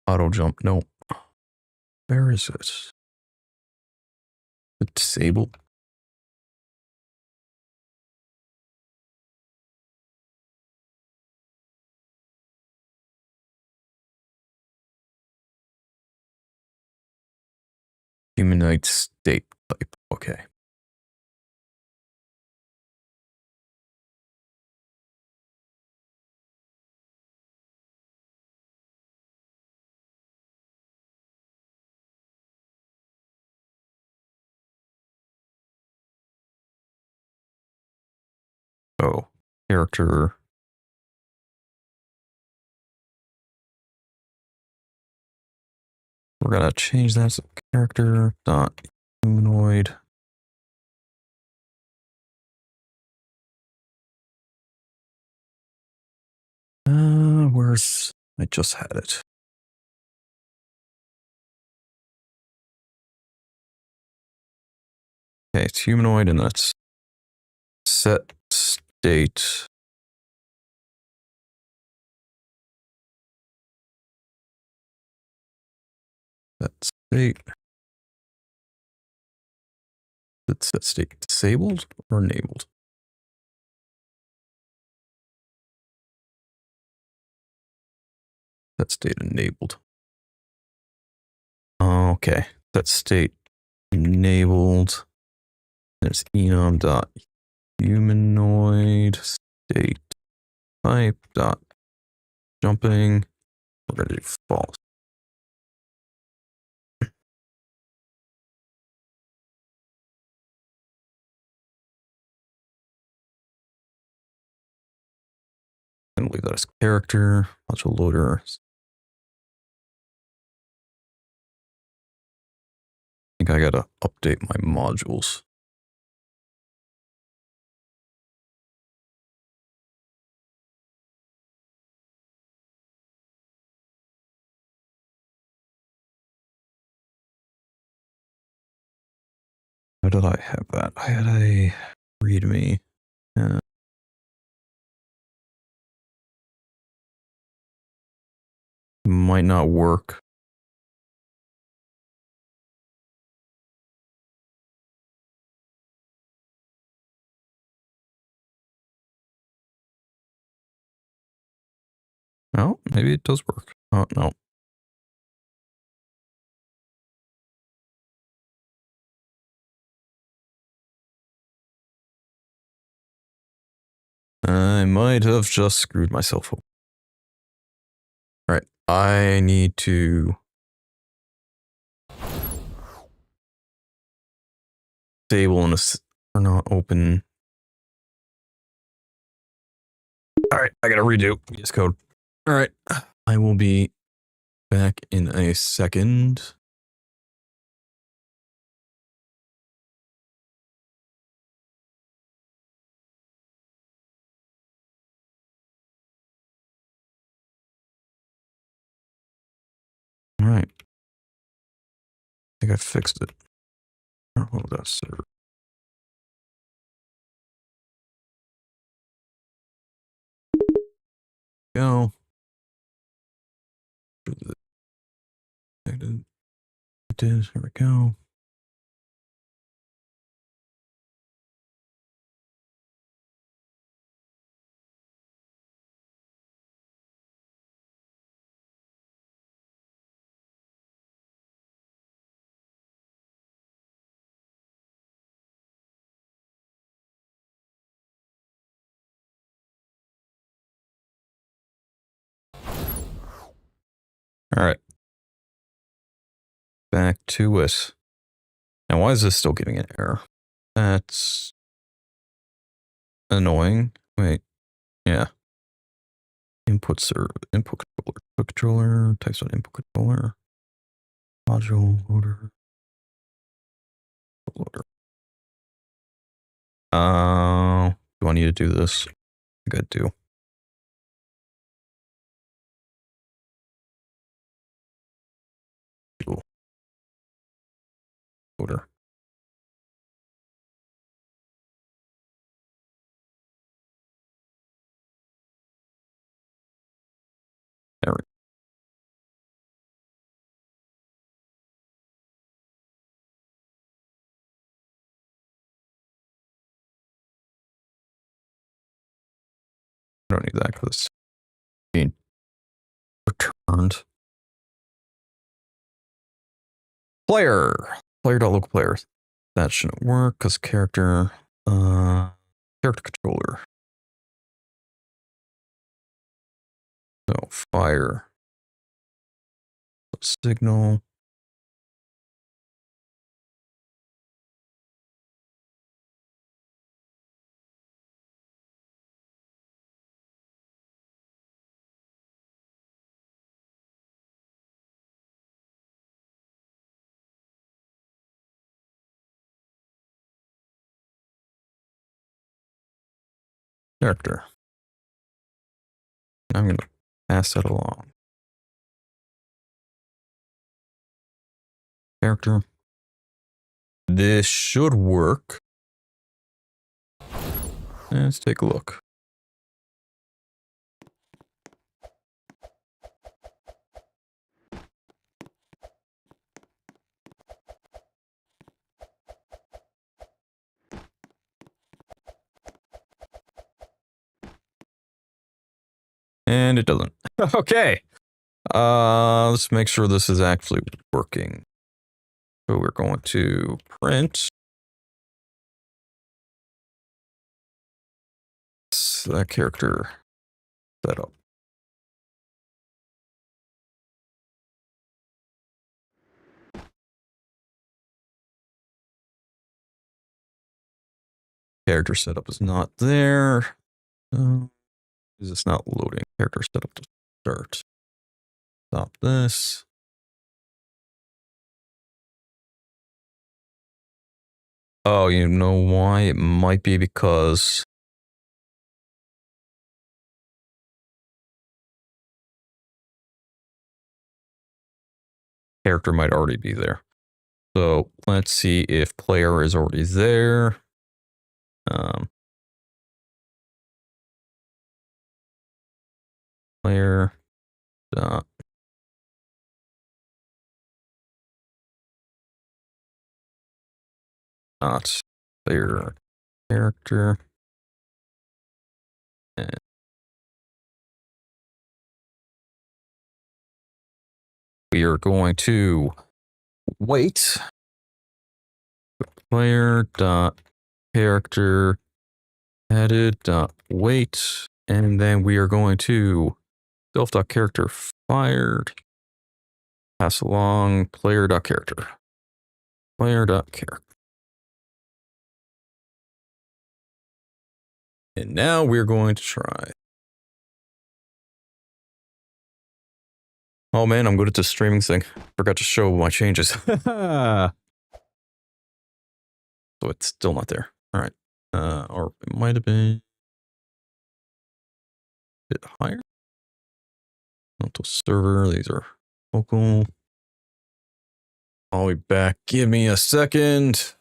Auto jump. No. Where is it? Disable. Humanoid state type. Okay. Oh, character. We're gonna change that to character dot humanoid. Where's I just had it. Okay, it's humanoid and that's set state. Set state. It's set state disabled or enabled? Set state enabled. Okay, set state enabled. There's enum dot humanoid state type dot jumping. We're gonna do false. And leave that as character. Module loader. I think I gotta update my modules. How did I have that? I had a readme. Might not work. Oh, maybe it does work. Oh, no. I might have just screwed myself up. All right, I need to disable and or not open. All right, I gotta redo VS Code. All right, I will be back in a second. All right, I think I fixed it. Oh, that's server. Go. It is. Here we go. All right. Back to it. Now, why is this still giving an error? That's annoying. Wait. Yeah. Input controller, types on input controller, module loader, loader. Do I need to do this? I think I do. Cool. Loader. There we go. I don't need that because it's being returned. Player.local player. That shouldn't work because character controller. So fire. Signal. Character. I'm going to pass that along. Character. This should work. Let's take a look. And it doesn't. Okay. Let's make sure this is actually working. So we're going to print that character setup. Character setup is not there. Is this not loading? Character setup to start. Stop this. Oh, you know why? It might be because character might already be there. So let's see if player is already there. Player dot not player character and we are going to wait player dot character added dot wait, and then we are going to self dot character fired pass along player dot character and now we're going to try. Oh man, I'm good at this streaming thing. Forgot to show my changes. So it's still not there. All right. Or it might have been a bit higher. Local server, these are local. I'll be back. Give me a second.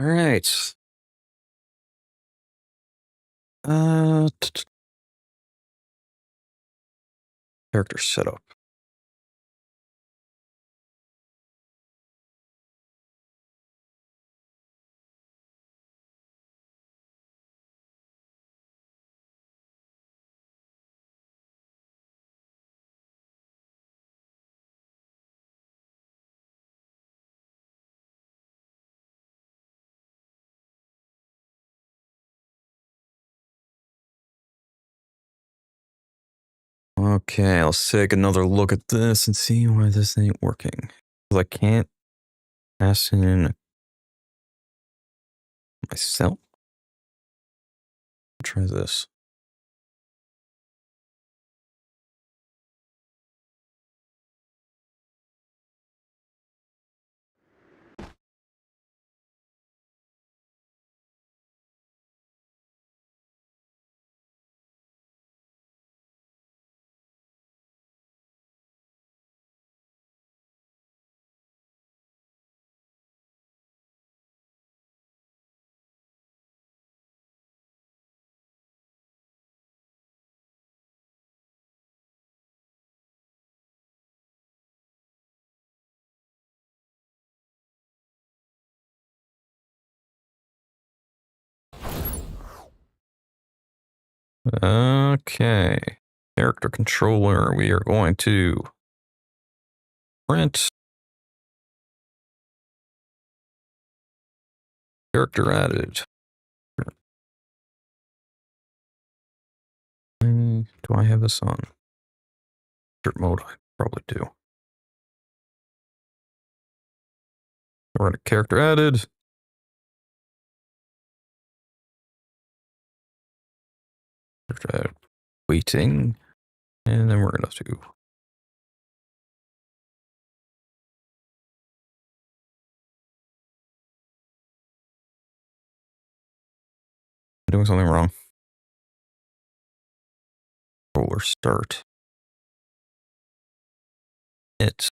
All right. Character setup. Okay, let's take another look at this and see why this ain't working. Because I can't pass in myself. Try this. Okay. Character controller, we are going to print character added. Do I have this on portrait mode? I probably do. We're going to character added. Character added. Waiting. And then we're going to do doing something wrong. Controller start. It.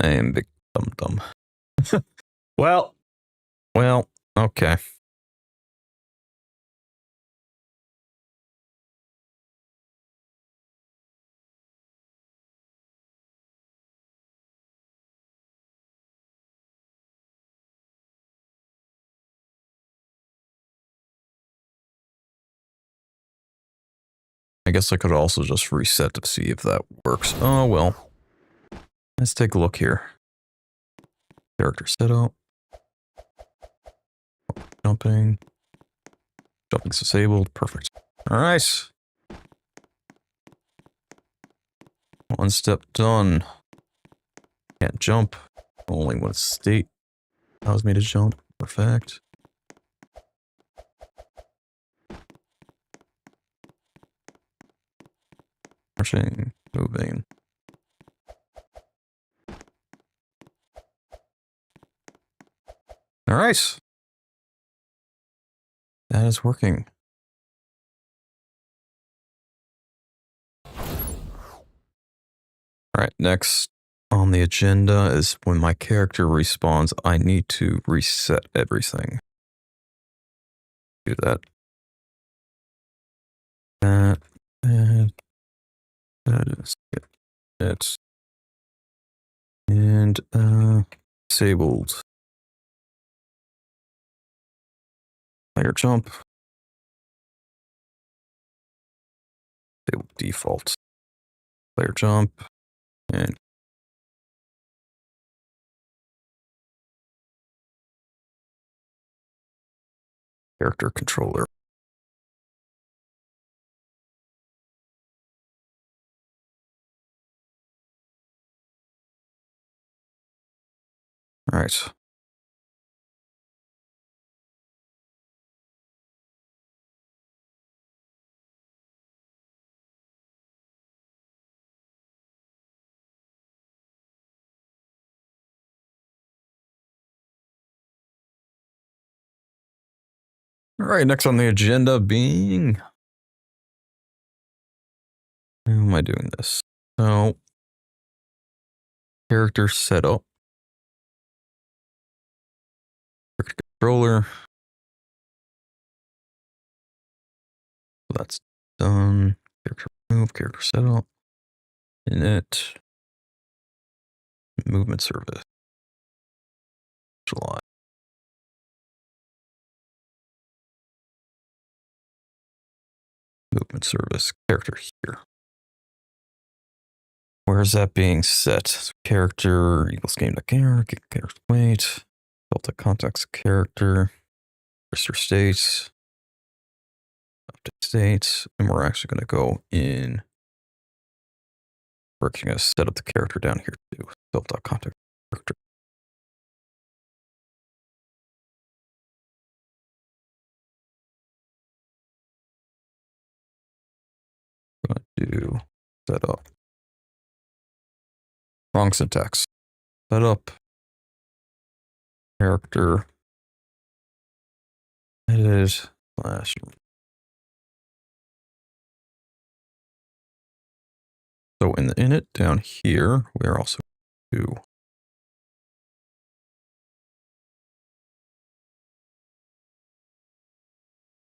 I am big dumb. Well, okay. I guess I could also just reset to see if that works. Oh, well. Let's take a look here. Character setup. Jumping. Jumping's disabled. Perfect. All right. One step done. Can't jump. Only when state allows me to jump. Perfect. Marching. Moving. All right. That is working. All right, next on the agenda is when my character respawns, I need to reset everything. Do that. And that is it. And disabled. Player jump. Disabled default. Player jump. And character controller. All right. All right, next on the agenda being... How am I doing this? So, character setup. Character controller. That's done. Character remove, character setup. Init. Movement service. July. Movement service. Character here. Where is that being set? So character equals game to character. Character weight. Delta context character. Register states. Update states. And we're actually going to go in. We're actually going to set up the character down here too. Self.context character. I'm going to do setup. Wrong syntax. Setup. Character. Edit. Slash. So in the init down here, we're also going to do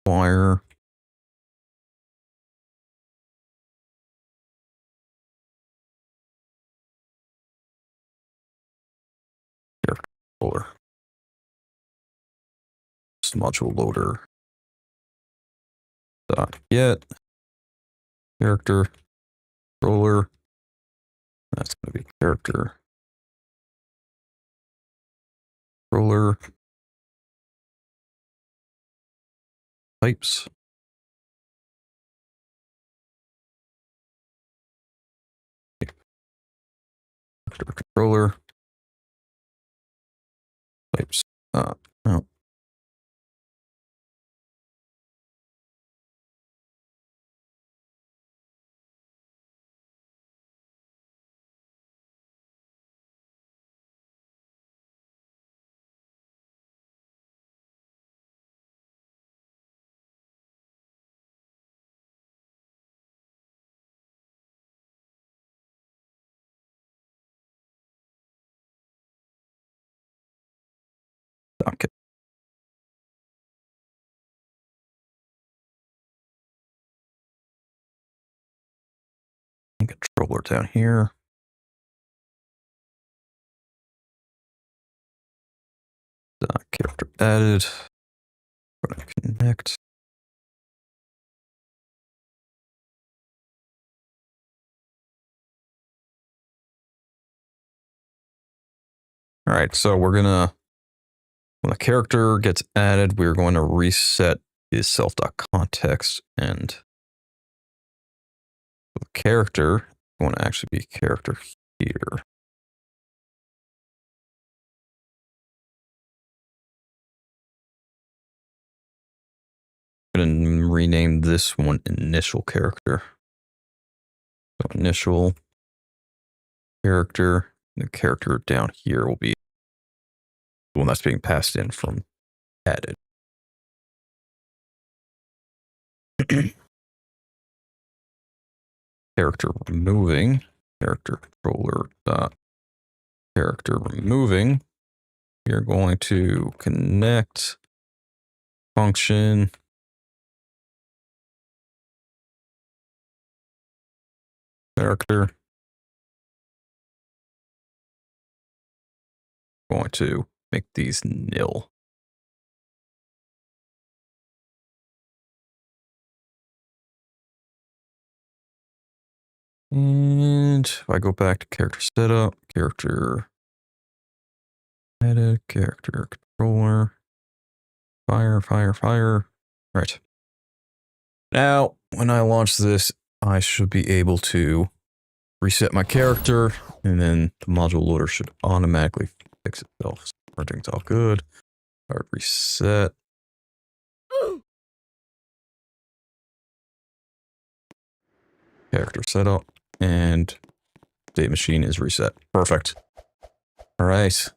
wire. Character controller. Module loader. Dot get character controller. That's going to be character controller types. Character controller types. No. Okay. Controller down here. Character added. Gonna connect. All right, so we're gonna, when the character gets added, we're going to reset his self.context, and the character is going to actually be character here. I'm going to rename this one initial character. So initial character, the character down here will be the one that's being passed in from added. Character removing, character controller dot character removing. We are going to connect function character. Going to make these nil. And if I go back to character setup, character edit, character controller, fire. Right. Now, when I launch this, I should be able to reset my character, and then the module loader should automatically fix itself. So everything's all good. Start reset. Character setup, and state machine is reset. Perfect. All right.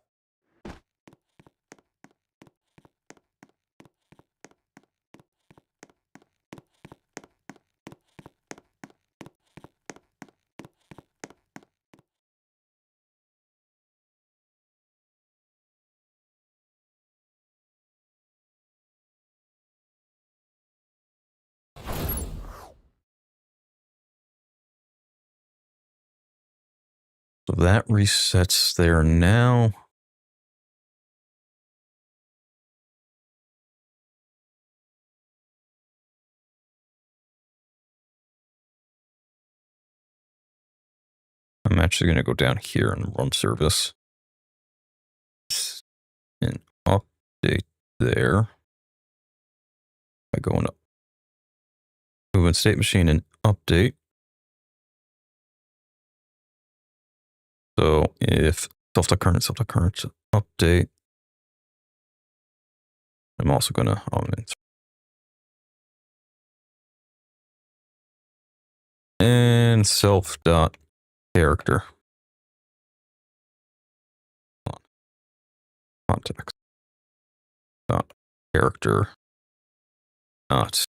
So that resets there now. I'm actually going to go down here and run service and update there. I go into move in state machine and update. So if self.current update, I'm also going to and self.character context dot character not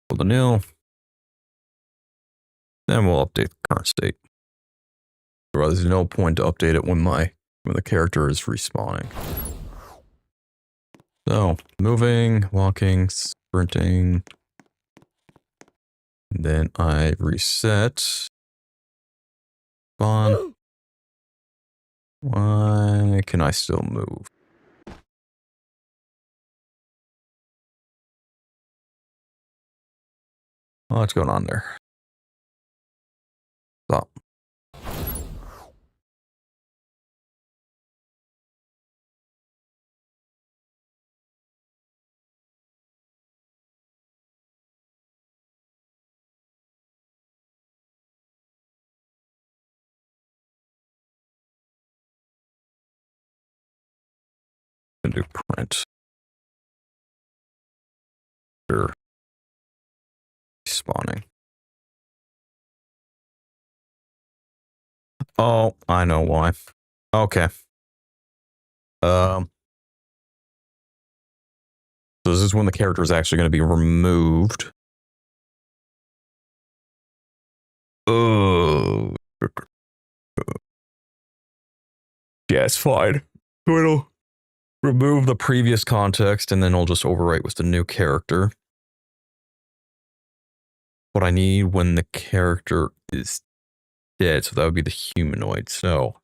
for the nil. Then we'll update the current state. Well, there's no point to update it when the character is respawning. So moving, walking, sprinting. And then I reset. Spawn. Why can I still move? What's going on there? Stop. I'm gonna do print. Sure. Spawning. Oh, I know why. Okay. So this is when the character is actually going to be removed. Oh. Yeah, it's fine. So it'll remove the previous context and then it'll just overwrite with the new character. What I need when the character is dead, so that would be the humanoid. So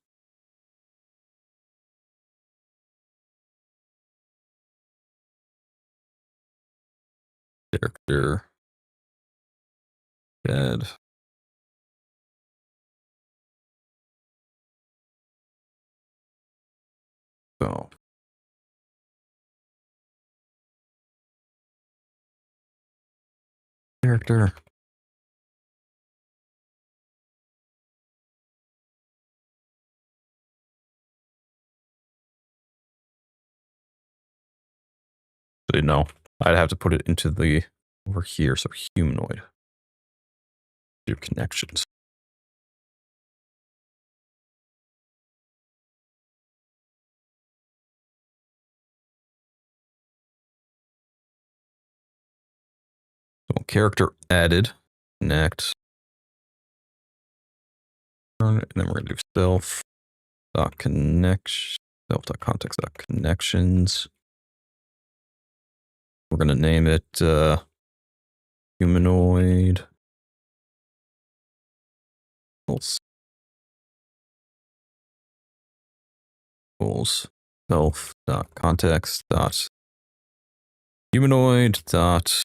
character dead. So character. So no, I'd have to put it into the over here. So humanoid. Do connections. So character added. Connect. And then we're gonna do self dot connection. Self dot context dot connections. We're gonna name it humanoid. Self dot context dot humanoid dot.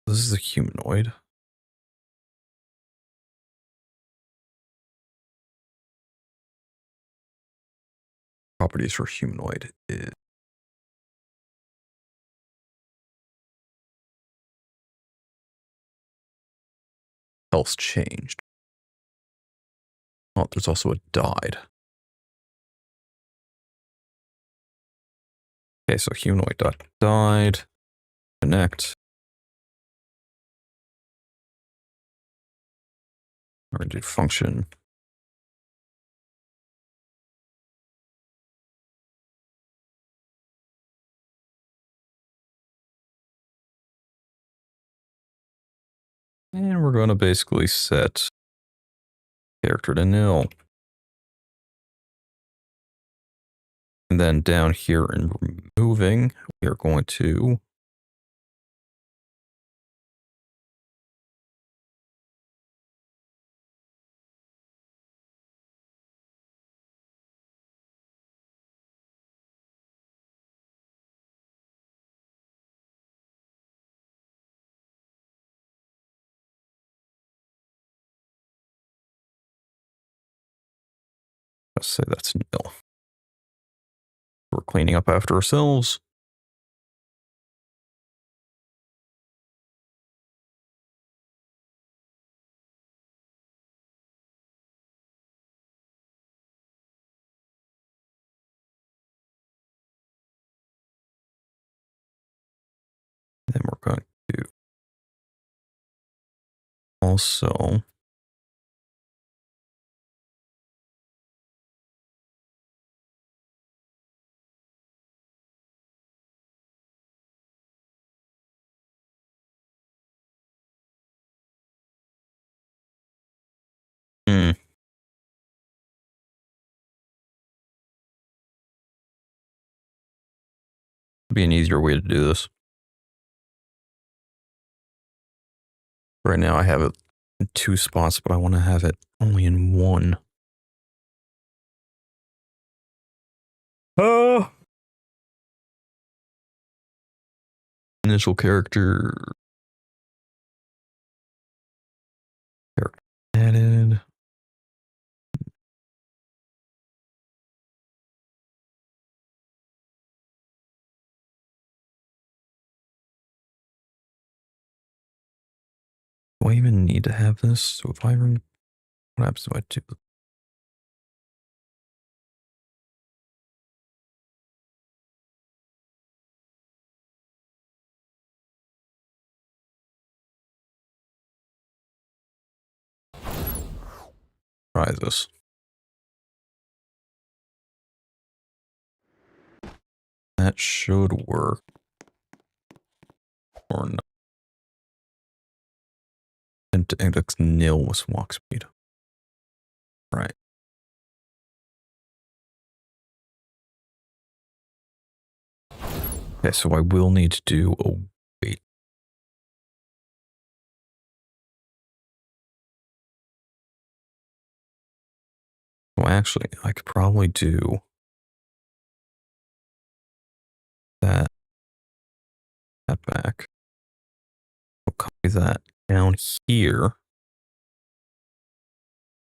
This is a humanoid. Properties for humanoid is health's changed. Oh, there's also a died. Okay, so humanoid dot died. Connect. We're gonna do function. And we're gonna basically set character to nil. And then down here in removing, we are going to let's say that's nil. We're cleaning up after ourselves. And then we're going to also be an easier way to do this. Right now I have it in 2 spots, but I want to have it only in 1. Initial character added. Do I even need to have this? So if I run, what happens if I do? Try this. That should work. Or not. And to index nil with walk speed. Right. Okay, so I will need to do a wait. Well, actually, I could probably do that back. We'll copy that down here.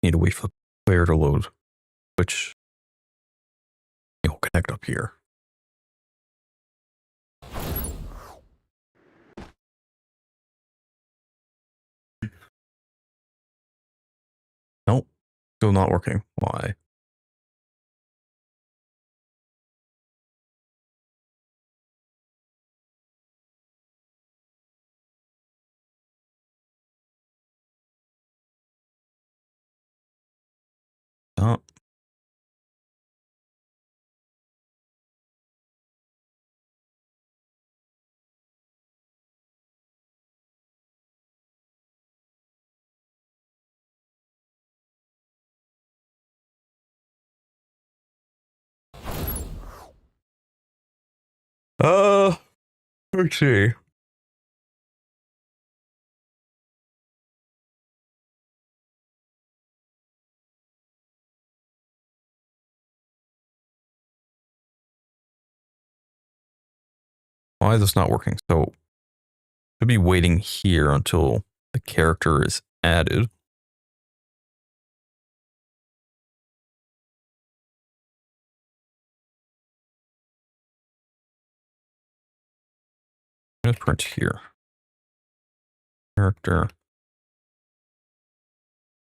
Need to wait for the player to load, which you'll connect up here. Nope, still not working. Why? Oh. Let's see. Why is this not working? So, should be waiting here until the character is added. I'm gonna print here. Character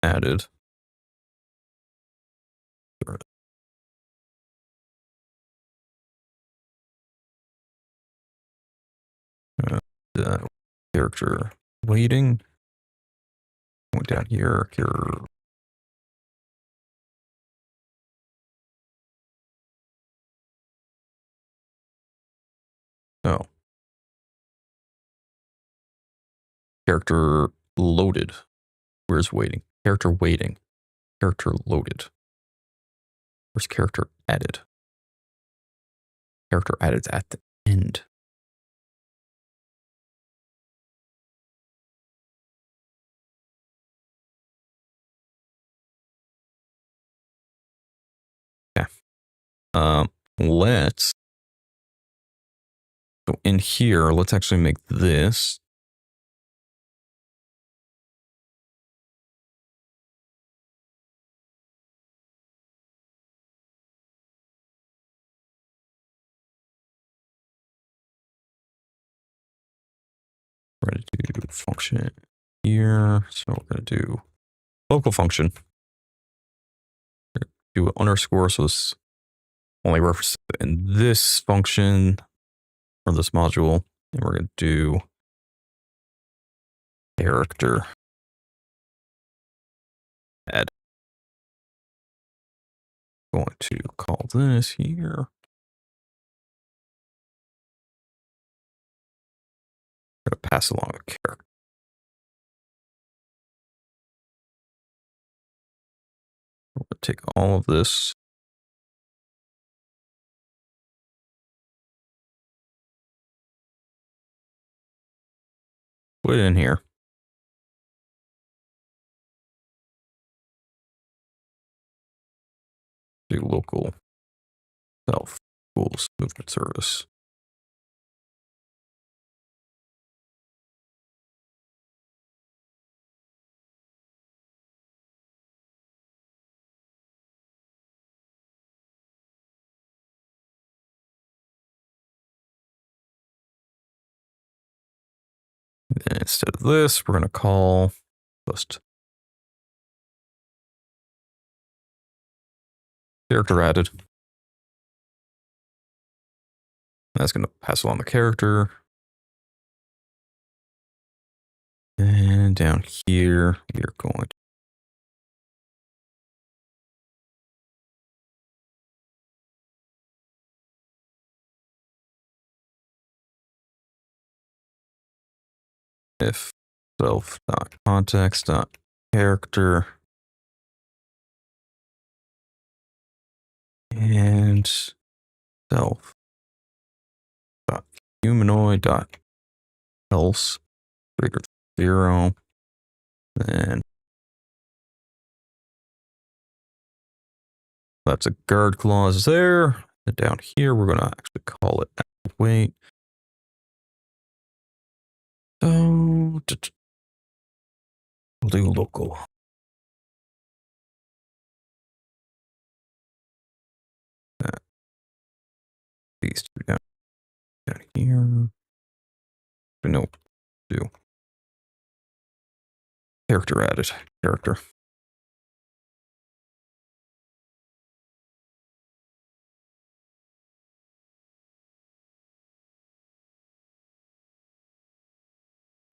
added. Character waiting. Going down here. Oh. Character loaded. Where's waiting? Character waiting. Character loaded. Where's character added? Character added at the end. Okay. Let's go in here. Let's actually make this. We're going to do function here. So we're going to do local function. Do an underscore. So this only references in this function or this module. And we're going to do character add. Going to call this here. Going to pass along a character. We're going to take all of this. Put it in here. Do local self tools movement service. And instead of this, we're going to call just character added. That's going to pass along the character. And down here, we are going to if self.context.character and self humanoid dot else greater than 0. Then that's a guard clause there. And down here, we're going to actually call it wait. So we'll do local. These two down here. But no, do character added. Character.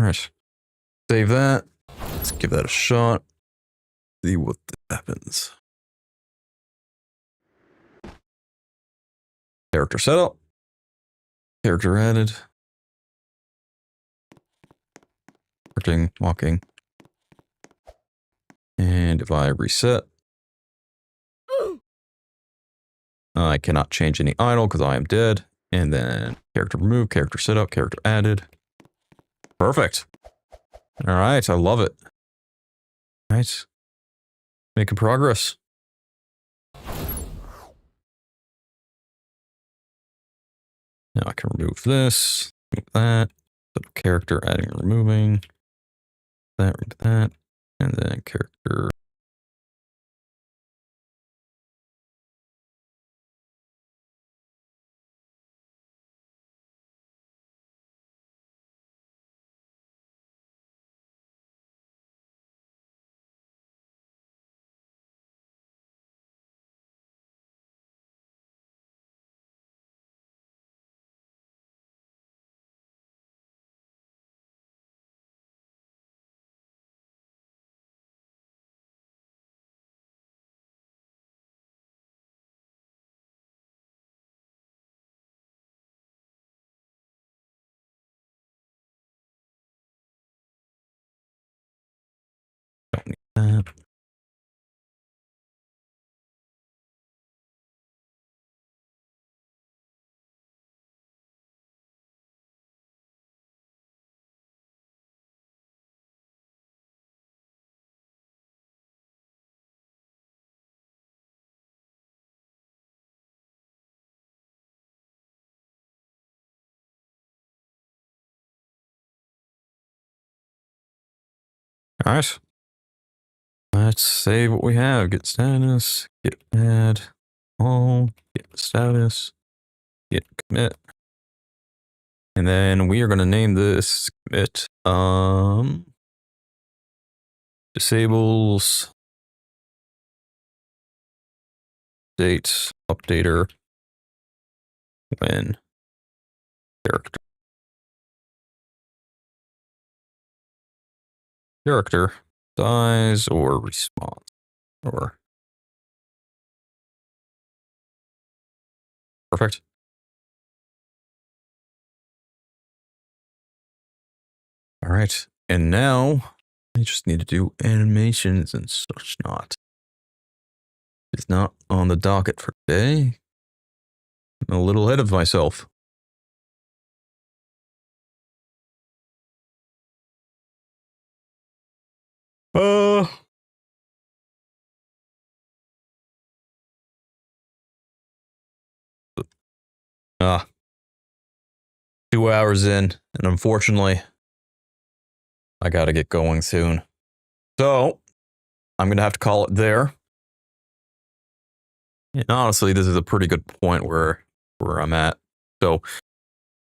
All right. Save that. Let's give that a shot. See what happens. Character setup. Character added. Starting, walking. And if I reset, I cannot change any idle because I am dead. And then character remove, character setup, character added. Perfect. All right, I love it. All right. Making progress. Now I can remove this, remove that, character adding and removing, that, and then character. Don't need that. All right. Let's save what we have. Get status, get add, all, get status, get commit. And then we are going to name this commit disables date updater when character size or response or perfect. All right. And now I just need to do animations and such not. It's not on the docket for today. I'm a little ahead of myself. Ah, 2 hours in, and unfortunately, I gotta get going soon. So, I'm gonna have to call it there. And honestly, this is a pretty good point where I'm at. So,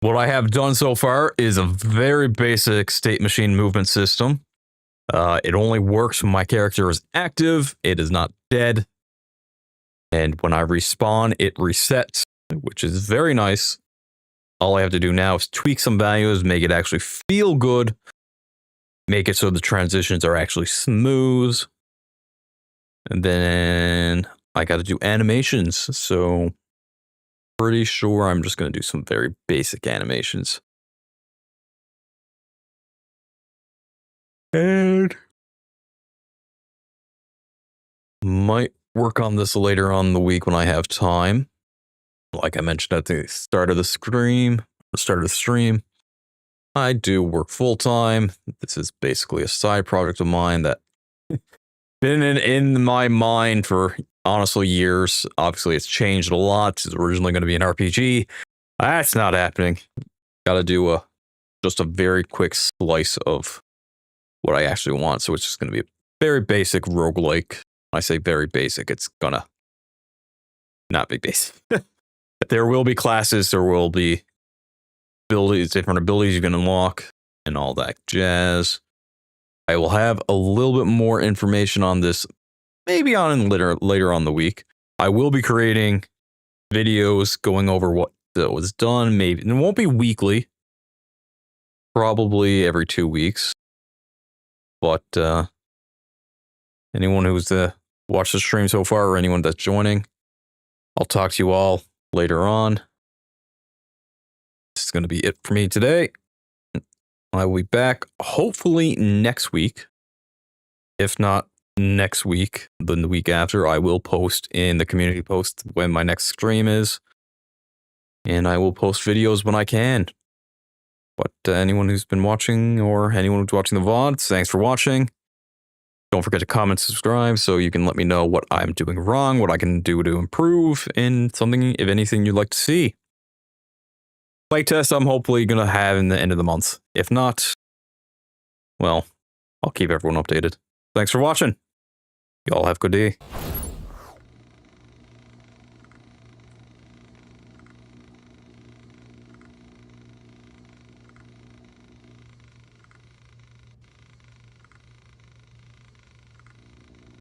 what I have done so far is a very basic state machine movement system. It only works when my character is active. It is not dead. And when I respawn, it resets, which is very nice. All I have to do now is tweak some values, make it actually feel good, make it so the transitions are actually smooth. And then I got to do animations. So pretty sure I'm just going to do some very basic animations. And might work on this later on in the week when I have time. Like I mentioned at the start of the stream, the start of the stream, I do work full-time. This is basically a side project of mine that been in my mind for honestly years. Obviously, it's changed a lot. It's originally going to be an RPG. That's not happening. Got to do just a very quick slice of what I actually want. So it's just going to be a very basic roguelike. When I say very basic, it's gonna not be basic. There will be classes. There will be abilities, different abilities you can unlock, and all that jazz. I will have a little bit more information on this maybe on later on the week. I will be creating videos going over what was done. Maybe it won't be weekly, probably every 2 weeks. But anyone who's watched the stream so far, or anyone that's joining, I'll talk to you all later on. This is going to be it for me today. I will be back hopefully next week. If not next week, then the week after, I will post in the community post when my next stream is. And I will post videos when I can. But anyone who's been watching, or anyone who's watching the VODs, thanks for watching. Don't forget to comment, subscribe, so you can let me know what I'm doing wrong, what I can do to improve, and something, if anything, you'd like to see. Playtest I'm hopefully going to have in the end of the month. If not, well, I'll keep everyone updated. Thanks for watching. Y'all have a good day.